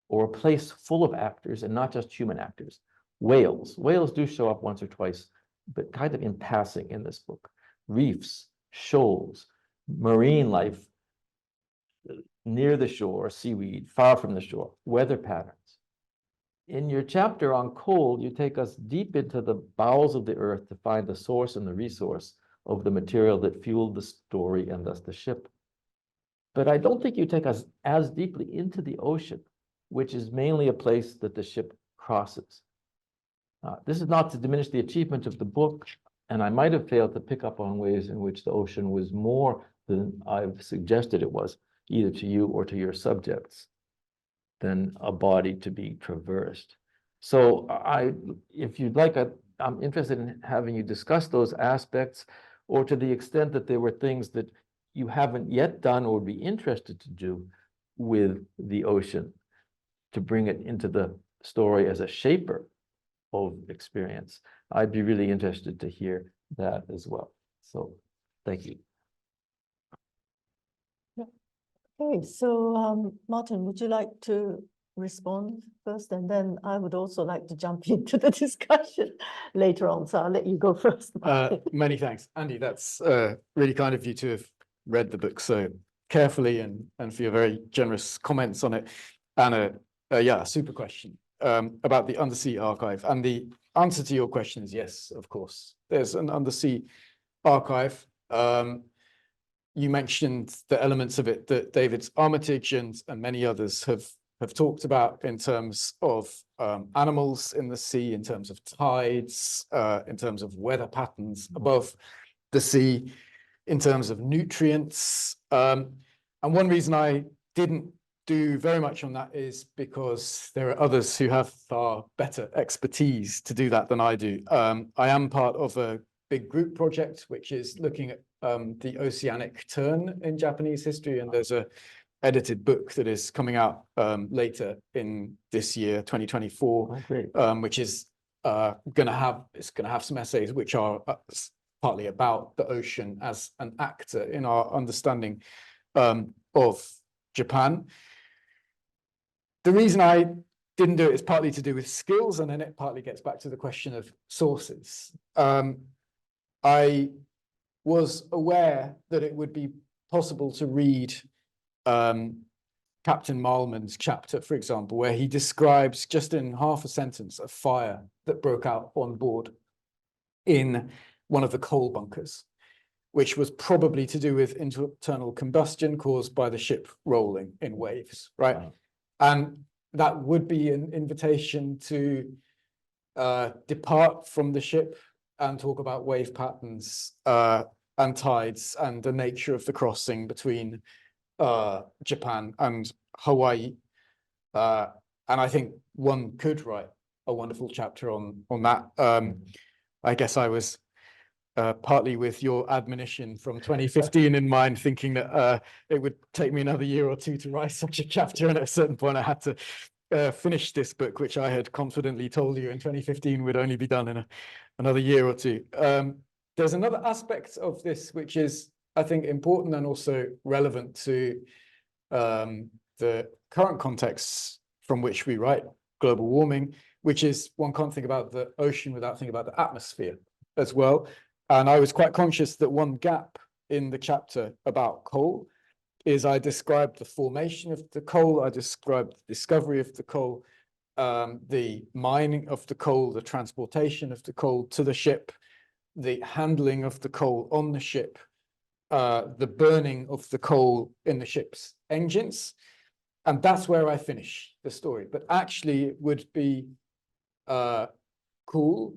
or a place full of actors, and not just human actors. Whales do show up once or twice, but kind of in passing in this book. Reefs, shoals, marine life near the shore, seaweed, far from the shore, weather patterns. In your chapter on coal, you take us deep into the bowels of the earth to find the source and the resource of the material that fueled the story and thus the ship. But I don't think you take us as deeply into the ocean, which is mainly a place that the ship crosses. This is not to diminish the achievement of the book, and I might have failed to pick up on ways in which the ocean was more than I've suggested it was, either to you or to your subjects, than a body to be traversed. So if you'd like, I'm interested in having you discuss those aspects, or to the extent that there were things that you haven't yet done or would be interested to do with the ocean, to bring it into the story as a shaper of experience. I'd be really interested to hear that as well. So thank you. Okay, so Martin, would you like to respond first? And then I would also like to jump into the discussion later on. So I'll let you go first. Many thanks, Andy. That's really kind of you to have read the book so carefully and for your very generous comments on it. And yeah, super question about the undersea archive. And the answer to your question is yes, of course. There's an undersea archive. You mentioned the elements of it that David Armitage and many others have talked about in terms of animals in the sea, in terms of tides, in terms of weather patterns above the sea, in terms of nutrients. And one reason I didn't do very much on that is because there are others who have far better expertise to do that than I do. I am part of a big group project, which is looking at the oceanic turn in Japanese history. And there's a edited book that is coming out later in this year, 2024, which is going to have some essays which are partly about the ocean as an actor in our understanding of Japan. The reason I didn't do it is partly to do with skills, and then it partly gets back to the question of sources. I was aware that it would be possible to read Captain Mahlman's chapter, for example, where he describes just in half a sentence a fire that broke out on board in one of the coal bunkers, which was probably to do with internal combustion caused by the ship rolling in waves, right? Wow. And that would be an invitation to depart from the ship and talk about wave patterns and tides and the nature of the crossing between Japan and Hawaii. And I think one could write a wonderful chapter on that. I guess I was partly with your admonition from 2015 in mind, thinking that it would take me another year or two to write such a chapter. And at a certain point, I had to finish this book, which I had confidently told you in 2015 would only be done in another year or two. There's another aspect of this, which is, I think, important and also relevant to the current contexts from which we write global warming, which is one can't think about the ocean without thinking about the atmosphere as well. And I was quite conscious that one gap in the chapter about coal is I described the formation of the coal, I described the discovery of the coal, the mining of the coal, the transportation of the coal to the ship, the handling of the coal on the ship, the burning of the coal in the ship's engines. And that's where I finish the story. But actually, it would be cool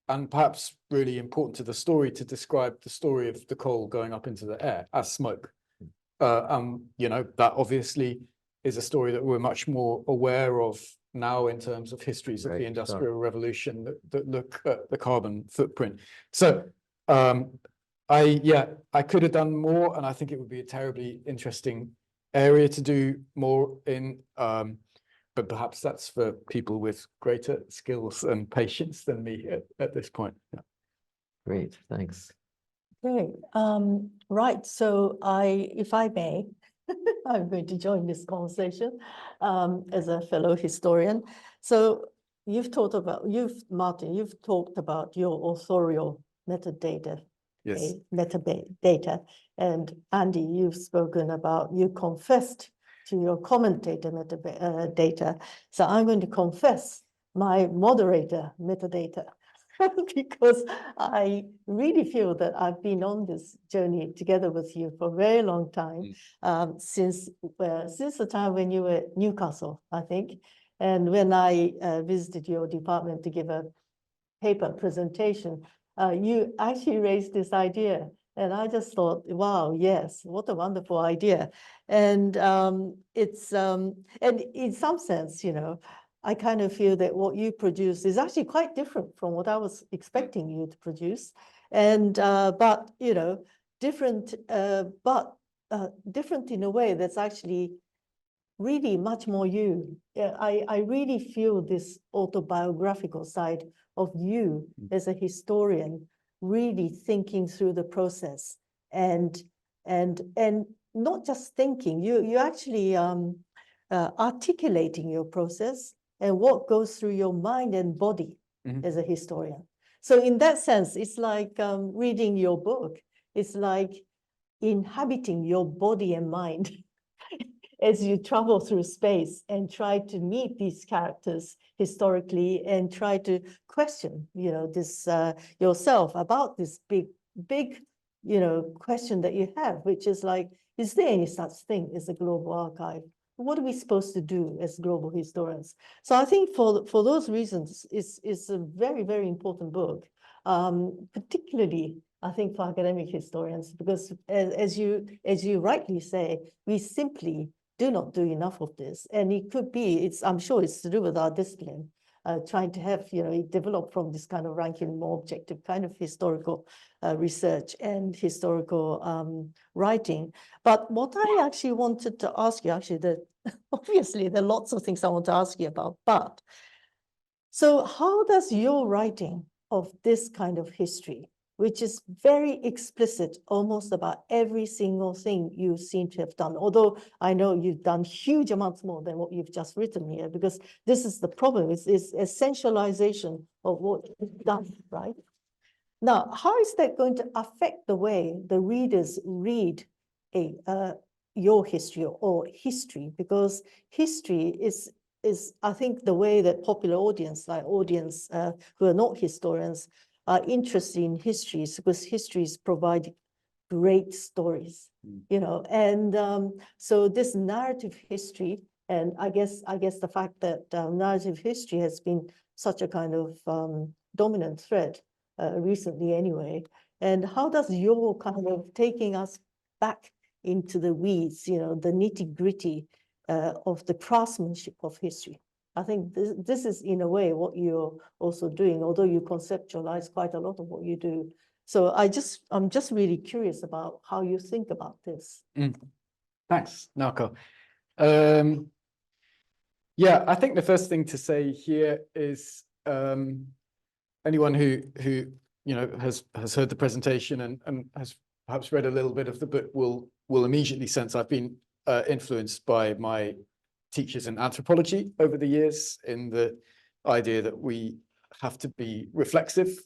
and perhaps really important to the story to describe the story of the coal going up into the air as smoke. You know, that obviously is a story that we're much more aware of now in terms of histories of the Industrial Revolution that look at the carbon footprint. So I could have done more, and I think it would be a terribly interesting area to do more in, but perhaps that's for people with greater skills and patience than me at this point. Yeah. Great, thanks. Okay, right. So if I may, I'm going to join this conversation as a fellow historian. So Martin, you've talked about your authorial metadata. Yes. Metadata. And Andy, you've spoken about, you confessed to your commentator metadata. So I'm going to confess my moderator metadata. because I really feel that I've been on this journey together with you for a very long time, since the time when you were at Newcastle, I think, and when I visited your department to give a paper presentation, you actually raised this idea. And I just thought, wow, yes, what a wonderful idea. And and in some sense, you know, I kind of feel that what you produce is actually quite different from what I was expecting you to produce. And but, you know, different, different in a way that's actually really much more you. I really feel this autobiographical side of you as a historian, really thinking through the process and not just thinking, you actually articulating your process and what goes through your mind and body as a historian. So in that sense, it's like reading your book. It's like inhabiting your body and mind as you travel through space and try to meet these characters historically and try to question, you know, this yourself about this big, you know, question that you have, which is like, is there any such thing as a global archive? What are we supposed to do as global historians? So I think for those reasons, it's a very, very important book, particularly I think for academic historians, because as you rightly say, we simply do not do enough of this. And it could be, I'm sure it's to do with our discipline, trying to have, you know, it developed from this kind of ranking, more objective kind of historical research and historical writing. But what I actually wanted to ask you, actually, obviously there are lots of things I want to ask you about, but so how does your writing of this kind of history, which is very explicit almost about every single thing you seem to have done, although I know you've done huge amounts more than what you've just written here, because this is the problem, is essentialization of what you've done, right? Now, how is that going to affect the way the readers read your history or history? Because history is I think the way that popular audience, like audience who are not historians, are interested in histories, because histories provide great stories, you know, and so this narrative history, and I guess the fact that narrative history has been such a kind of dominant thread recently anyway, and how does your kind of taking us back into the weeds, you know, the nitty-gritty of the craftsmanship of history? I think this is in a way what you're also doing, although you conceptualize quite a lot of what you do. So I'm just really curious about how you think about this. Thanks, Naoko. Yeah, I think the first thing to say here is anyone who you know has heard the presentation and has perhaps read a little bit of the book will immediately sense I've been influenced by my teachers in anthropology over the years, in the idea that we have to be reflexive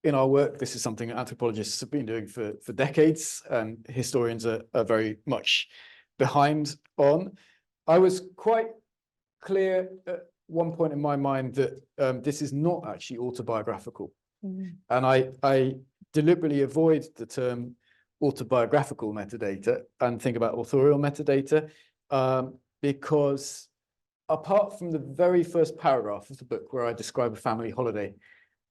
in our work. This is something anthropologists have been doing for decades, and historians are very much behind on. I was quite clear at one point in my mind that this is not actually autobiographical. And I deliberately avoid the term autobiographical metadata and think about authorial metadata, because apart from the very first paragraph of the book where I describe a family holiday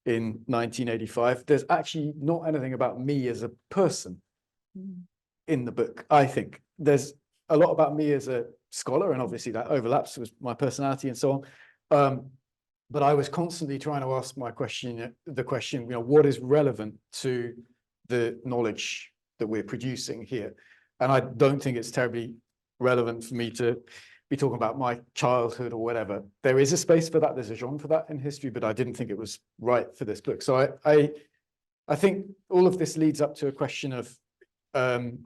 in 1985, there's actually not anything about me as a person in the book. I think there's a lot about me as a scholar, and obviously that overlaps with my personality and so on. But I was constantly trying to ask the question, you know, what is relevant to the knowledge that we're producing here? And I don't think it's terribly relevant for me to be talking about my childhood or whatever. There is a space for that, there's a genre for that in history, but I didn't think it was right for this book. So I think all of this leads up to a question of the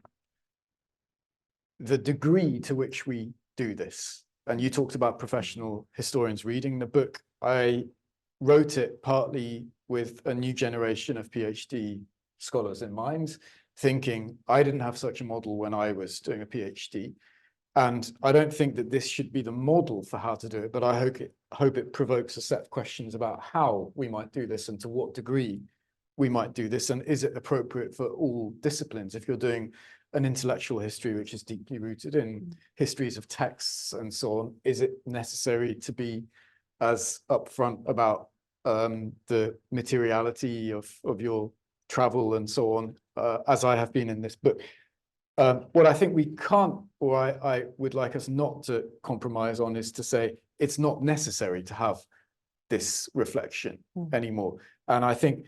degree to which we do this. And you talked about professional historians reading the book. I wrote it partly with a new generation of PhD scholars in mind, thinking I didn't have such a model when I was doing a PhD. And I don't think that this should be the model for how to do it, but I hope it provokes a set of questions about how we might do this and to what degree we might do this, and is it appropriate for all disciplines? If you're doing an intellectual history which is deeply rooted in histories of texts and so on, is it necessary to be as upfront about the materiality of your travel and so on, as I have been in this book? What I think we can't, or I would like us not to compromise on, is to say it's not necessary to have this reflection anymore. And I think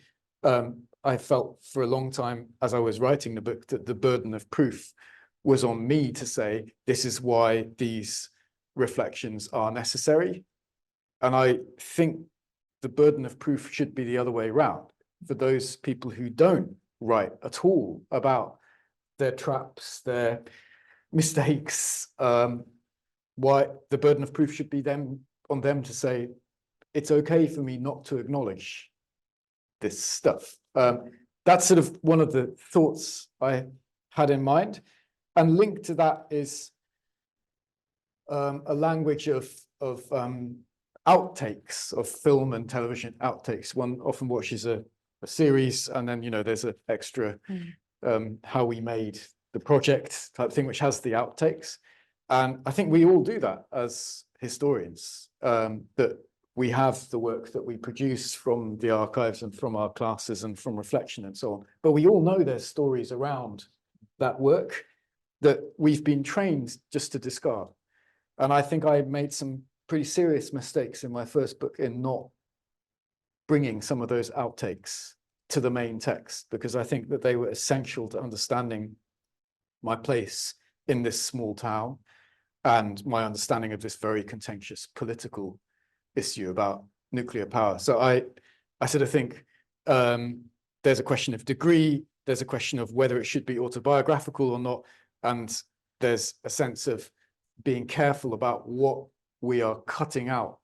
I felt for a long time, as I was writing the book, that the burden of proof was on me to say, this is why these reflections are necessary. And I think the burden of proof should be the other way around. For those people who don't write at all about their traps, their mistakes, why the burden of proof should be on them to say, it's okay for me not to acknowledge this stuff. That's sort of one of the thoughts I had in mind. And linked to that is a language of outtakes, of film and television outtakes. One often watches a series, and then, you know, there's an extra how we made the project type thing, which has the outtakes. And I think we all do that as historians, that we have the work that we produce from the archives and from our classes and from reflection and so on. But we all know there's stories around that work that we've been trained just to discard. And I think I made some pretty serious mistakes in my first book in not bringing some of those outtakes to the main text, because I think that they were essential to understanding my place in this small town and my understanding of this very contentious political issue about nuclear power. So I sort of think there's a question of degree, there's a question of whether it should be autobiographical or not, and there's a sense of being careful about what we are cutting out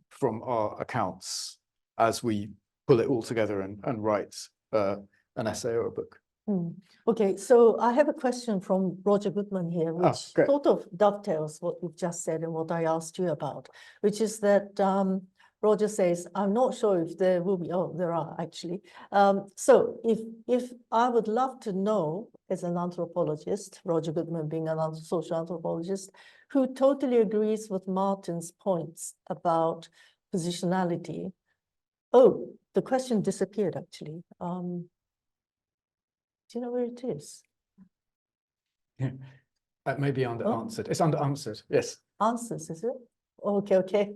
from our accounts as we pull it all together and write an essay or a book. Okay, so I have a question from Roger Goodman here, which sort of dovetails what you've just said and what I asked you about, which is that Roger says, I'm not sure if there will be, there are actually. So if I would love to know, as an anthropologist, Roger Goodman being a social anthropologist, who totally agrees with Martin's points about positionality. Oh, the question disappeared actually. Do you know where it is? Yeah, it may be under answered. It's under answered, yes. Answers, is it? Okay, okay.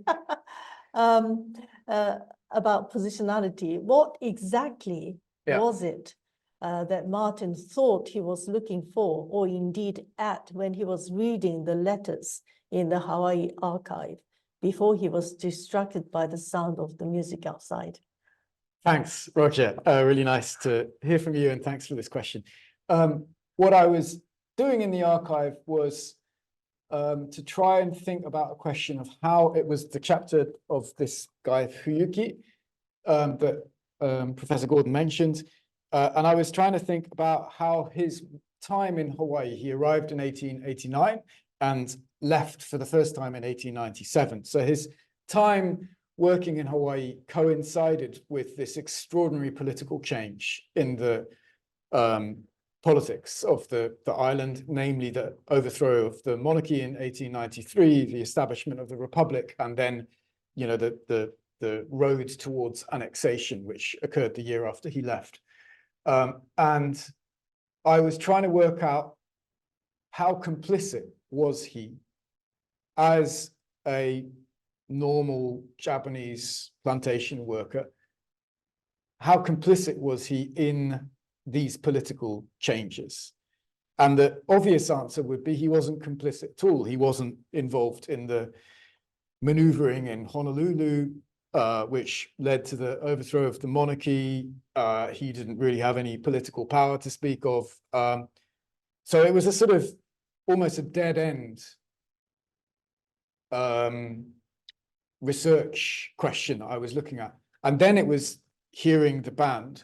About positionality, what exactly was it that Martin thought he was looking for, or indeed at, when he was reading the letters in the Hawaii archive before he was distracted by the sound of the music outside? Thanks, Roger. Really nice to hear from you, and thanks for this question. What I was doing in the archive was to try and think about a question of how it was the chapter of this guy, Fuyuki, that Professor Gordon mentioned. And I was trying to think about how his time in Hawaii, he arrived in 1889 and left for the first time in 1897. So his time working in Hawaii coincided with this extraordinary political change in the politics of the island, namely the overthrow of the monarchy in 1893, the establishment of the republic, and then, you know, the road towards annexation, which occurred the year after he left. And I was trying to work out how complicit was he as a normal Japanese plantation worker, how complicit was he in these political changes? And the obvious answer would be he wasn't complicit at all. He wasn't involved in the maneuvering in Honolulu, which led to the overthrow of the monarchy. He didn't really have any political power to speak of. So it was a sort of almost a dead end research question I was looking at. And then it was hearing the band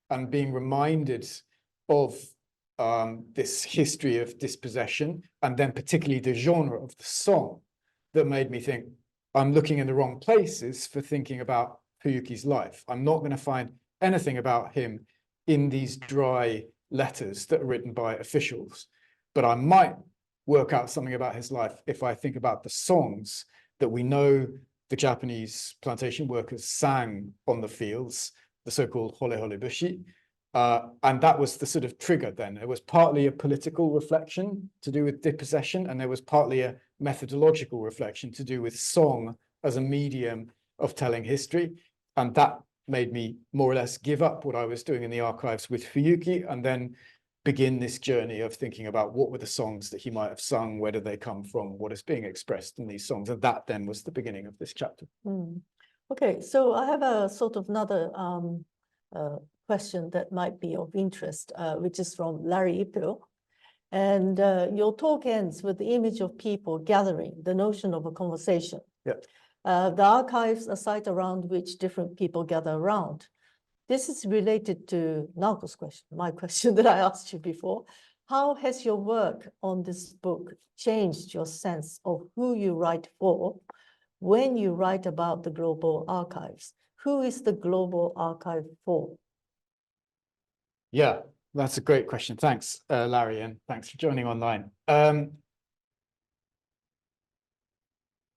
and being reminded of this history of dispossession, and then particularly the genre of the song, that made me think, I'm looking in the wrong places for thinking about Fuyuki's life. I'm not going to find anything about him in these dry letters that are written by officials, but I might work out something about his life if I think about the songs that we know the Japanese plantation workers sang on the fields, the so-called Hole Hole Bushi. And that was the sort of trigger then. It was partly a political reflection to do with dispossession, and there was partly a methodological reflection to do with song as a medium of telling history. And that made me more or less give up what I was doing in the archives with Fuyuki and then begin this journey of thinking about what were the songs that he might have sung, where did they come from, what is being expressed in these songs. And that then was the beginning of this chapter. Okay, so I have a sort of another question that might be of interest, which is from Larry Ipil. And your talk ends with the image of people gathering, the notion of a conversation. Yeah. The archives are a site around which different people gather around. This is related to Naoko's question, my question that I asked you before. How has your work on this book changed your sense of who you write for when you write about the global archives? Who is the global archive for? Yeah, that's a great question. Thanks, Larry, and thanks for joining online.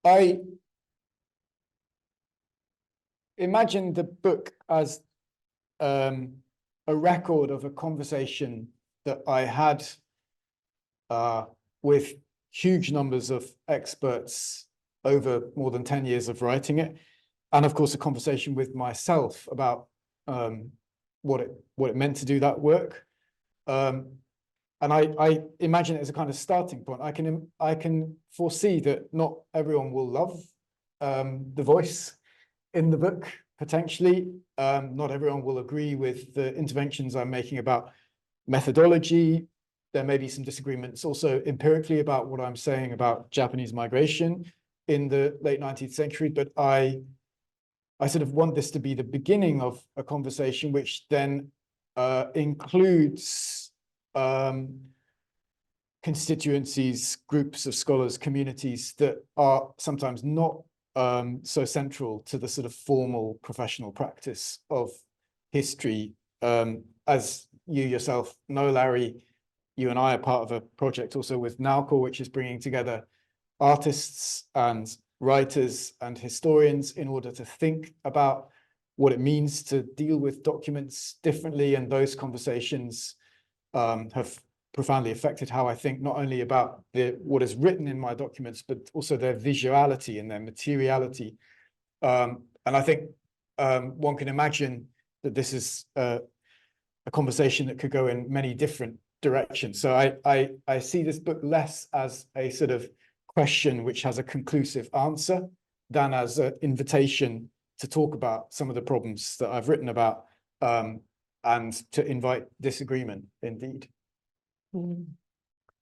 I imagine the book as a record of a conversation that I had with huge numbers of experts over more than 10 years of writing it. And of course, a conversation with myself about what it meant to do that work. And I imagine it as a kind of starting point. I can foresee that not everyone will love the voice in the book, potentially. Not everyone will agree with the interventions I'm making about methodology. There may be some disagreements also empirically about what I'm saying about Japanese migration in the late 19th century, but I sort of want this to be the beginning of a conversation which then includes constituencies, groups of scholars, communities that are sometimes not so central to the sort of formal professional practice of history. As you yourself know, Larry, you and I are part of a project also with Naoko, which is bringing together artists and writers and historians in order to think about what it means to deal with documents differently. And those conversations have profoundly affected how I think not only about what is written in my documents, but also their visuality and their materiality. And I think one can imagine that this is a conversation that could go in many different directions. So I see this book less as a sort of question which has a conclusive answer than as an invitation to talk about some of the problems that I've written about and to invite disagreement indeed.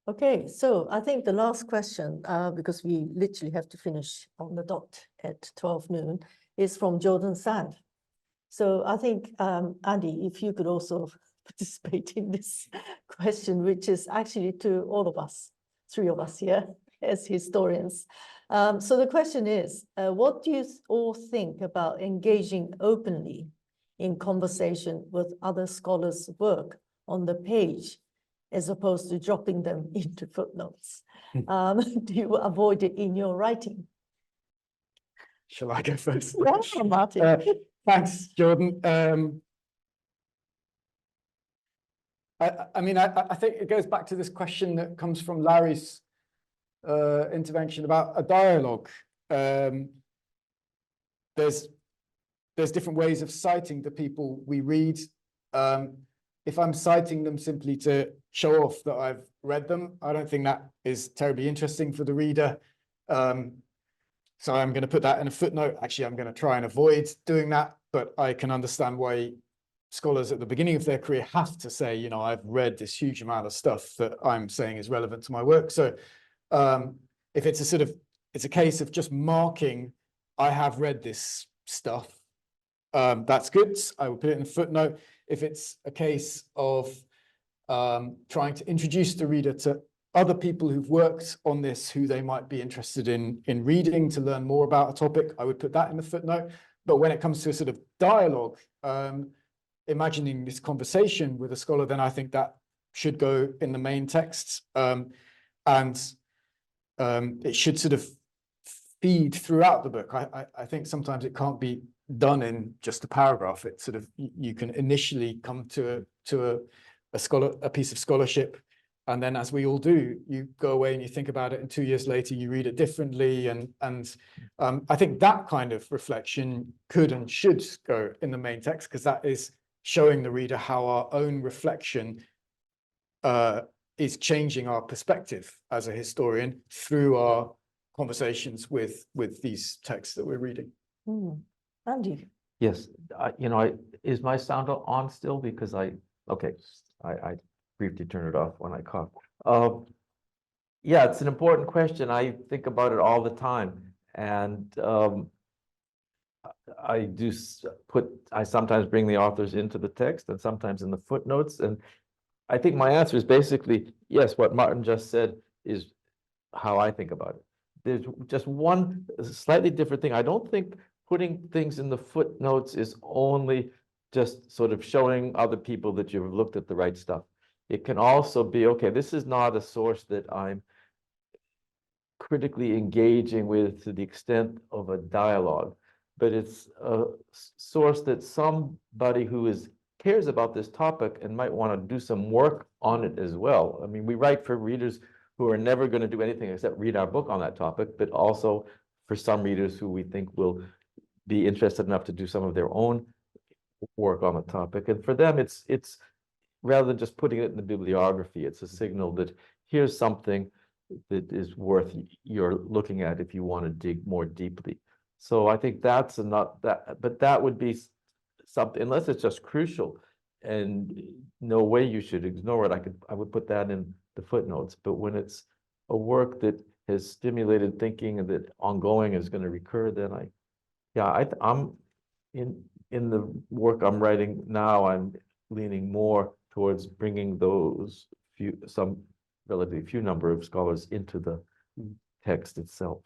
Okay, so I think the last question, because we literally have to finish on the dot at 12 noon, is from Jordan Sand. So I think, Andy, if you could also participate in this question, which is actually to all of us, three of us here as historians. So the question is, what do you all think about engaging openly in conversation with other scholars' work on the page, as opposed to dropping them into footnotes? Do you avoid it in your writing? Shall I go first? Yeah, Martin. Thanks, Jordan. I mean, I think it goes back to this question that comes from Larry's intervention about a dialogue. There's different ways of citing the people we read. If I'm citing them simply to show off that I've read them, I don't think that is terribly interesting for the reader. So I'm going to put that in a footnote. Actually, I'm going to try and avoid doing that, but I can understand why scholars at the beginning of their career have to say, you know, I've read this huge amount of stuff that I'm saying is relevant to my work. So if it's a case of just marking, I have read this stuff, that's good. I will put it in a footnote. If it's a case of trying to introduce the reader to other people who've worked on this who they might be interested in reading to learn more about a topic, I would put that in the footnote. But when it comes to a sort of dialogue, imagining this conversation with a scholar, then I think that should go in the main text. And it should sort of feed throughout the book. I think sometimes it can't be done in just a paragraph. It's sort of, you can initially come to a piece of scholarship, and then, as we all do, you go away and you think about it, and 2 years later you read it differently. And I think that kind of reflection could and should go in the main text, because that is showing the reader how our own reflection is changing our perspective as a historian through our conversations with these texts that we're reading. Andy. Yes, is my sound on still? Because I briefly turned it off when I coughed. Yeah, it's an important question. I think about it all the time, and I sometimes bring the authors into the text and sometimes in the footnotes, and I think my answer is basically yes. What Martin just said is how I think about it. There's just one slightly different thing. I don't think putting things in the footnotes is only just sort of showing other people that you've looked at the right stuff. It can also be, okay, this is not a source that I'm critically engaging with to the extent of a dialogue, but it's a source that somebody who cares about this topic and might want to do some work on it as well. I mean, we write for readers who are never going to do anything except read our book on that topic, but also for some readers who we think will be interested enough to do some of their own work on the topic. And for them, it's rather than just putting it in the bibliography, it's a signal that here's something that is worth your looking at if you want to dig more deeply. So I think that's not that, but that would be something, unless it's just crucial and no way you should ignore it. I would put that in the footnotes. But when it's a work that has stimulated thinking and that ongoing is going to recur, then I'm in the work I'm writing now, I'm leaning more towards bringing some relatively few number of scholars into the text itself.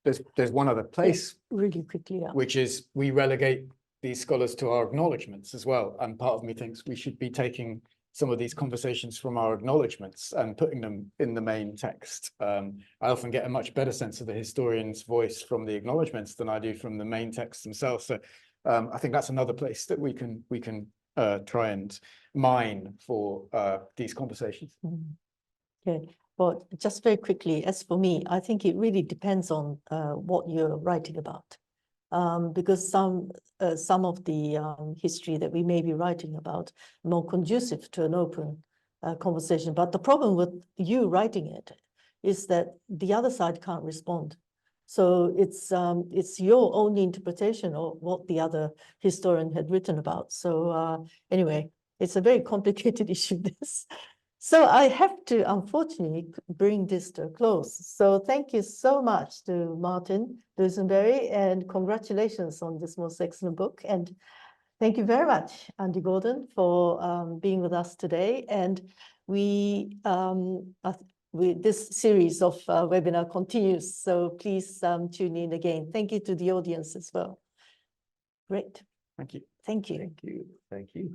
There's one other place, really quickly, which is we relegate these scholars to our acknowledgements as well. And part of me thinks we should be taking some of these conversations from our acknowledgements and putting them in the main text. I often get a much better sense of the historian's voice from the acknowledgements than I do from the main text themselves. So I think that's another place that we can try and mine for these conversations. Okay, well, just very quickly, as for me, I think it really depends on what you're writing about. Because some of the history that we may be writing about are more conducive to an open conversation. But the problem with you writing it is that the other side can't respond. So it's your own interpretation of what the other historian had written about. So anyway, it's a very complicated issue, this. So I have to, unfortunately, bring this to a close. So thank you so much to Martin DUSINBERRE, and congratulations on this most excellent book. And thank you very much, Andy Gordon, for being with us today. And this series of webinar continues, so please tune in again. Thank you to the audience as well. Great. Thank you. Thank you. Thank you. Thank you.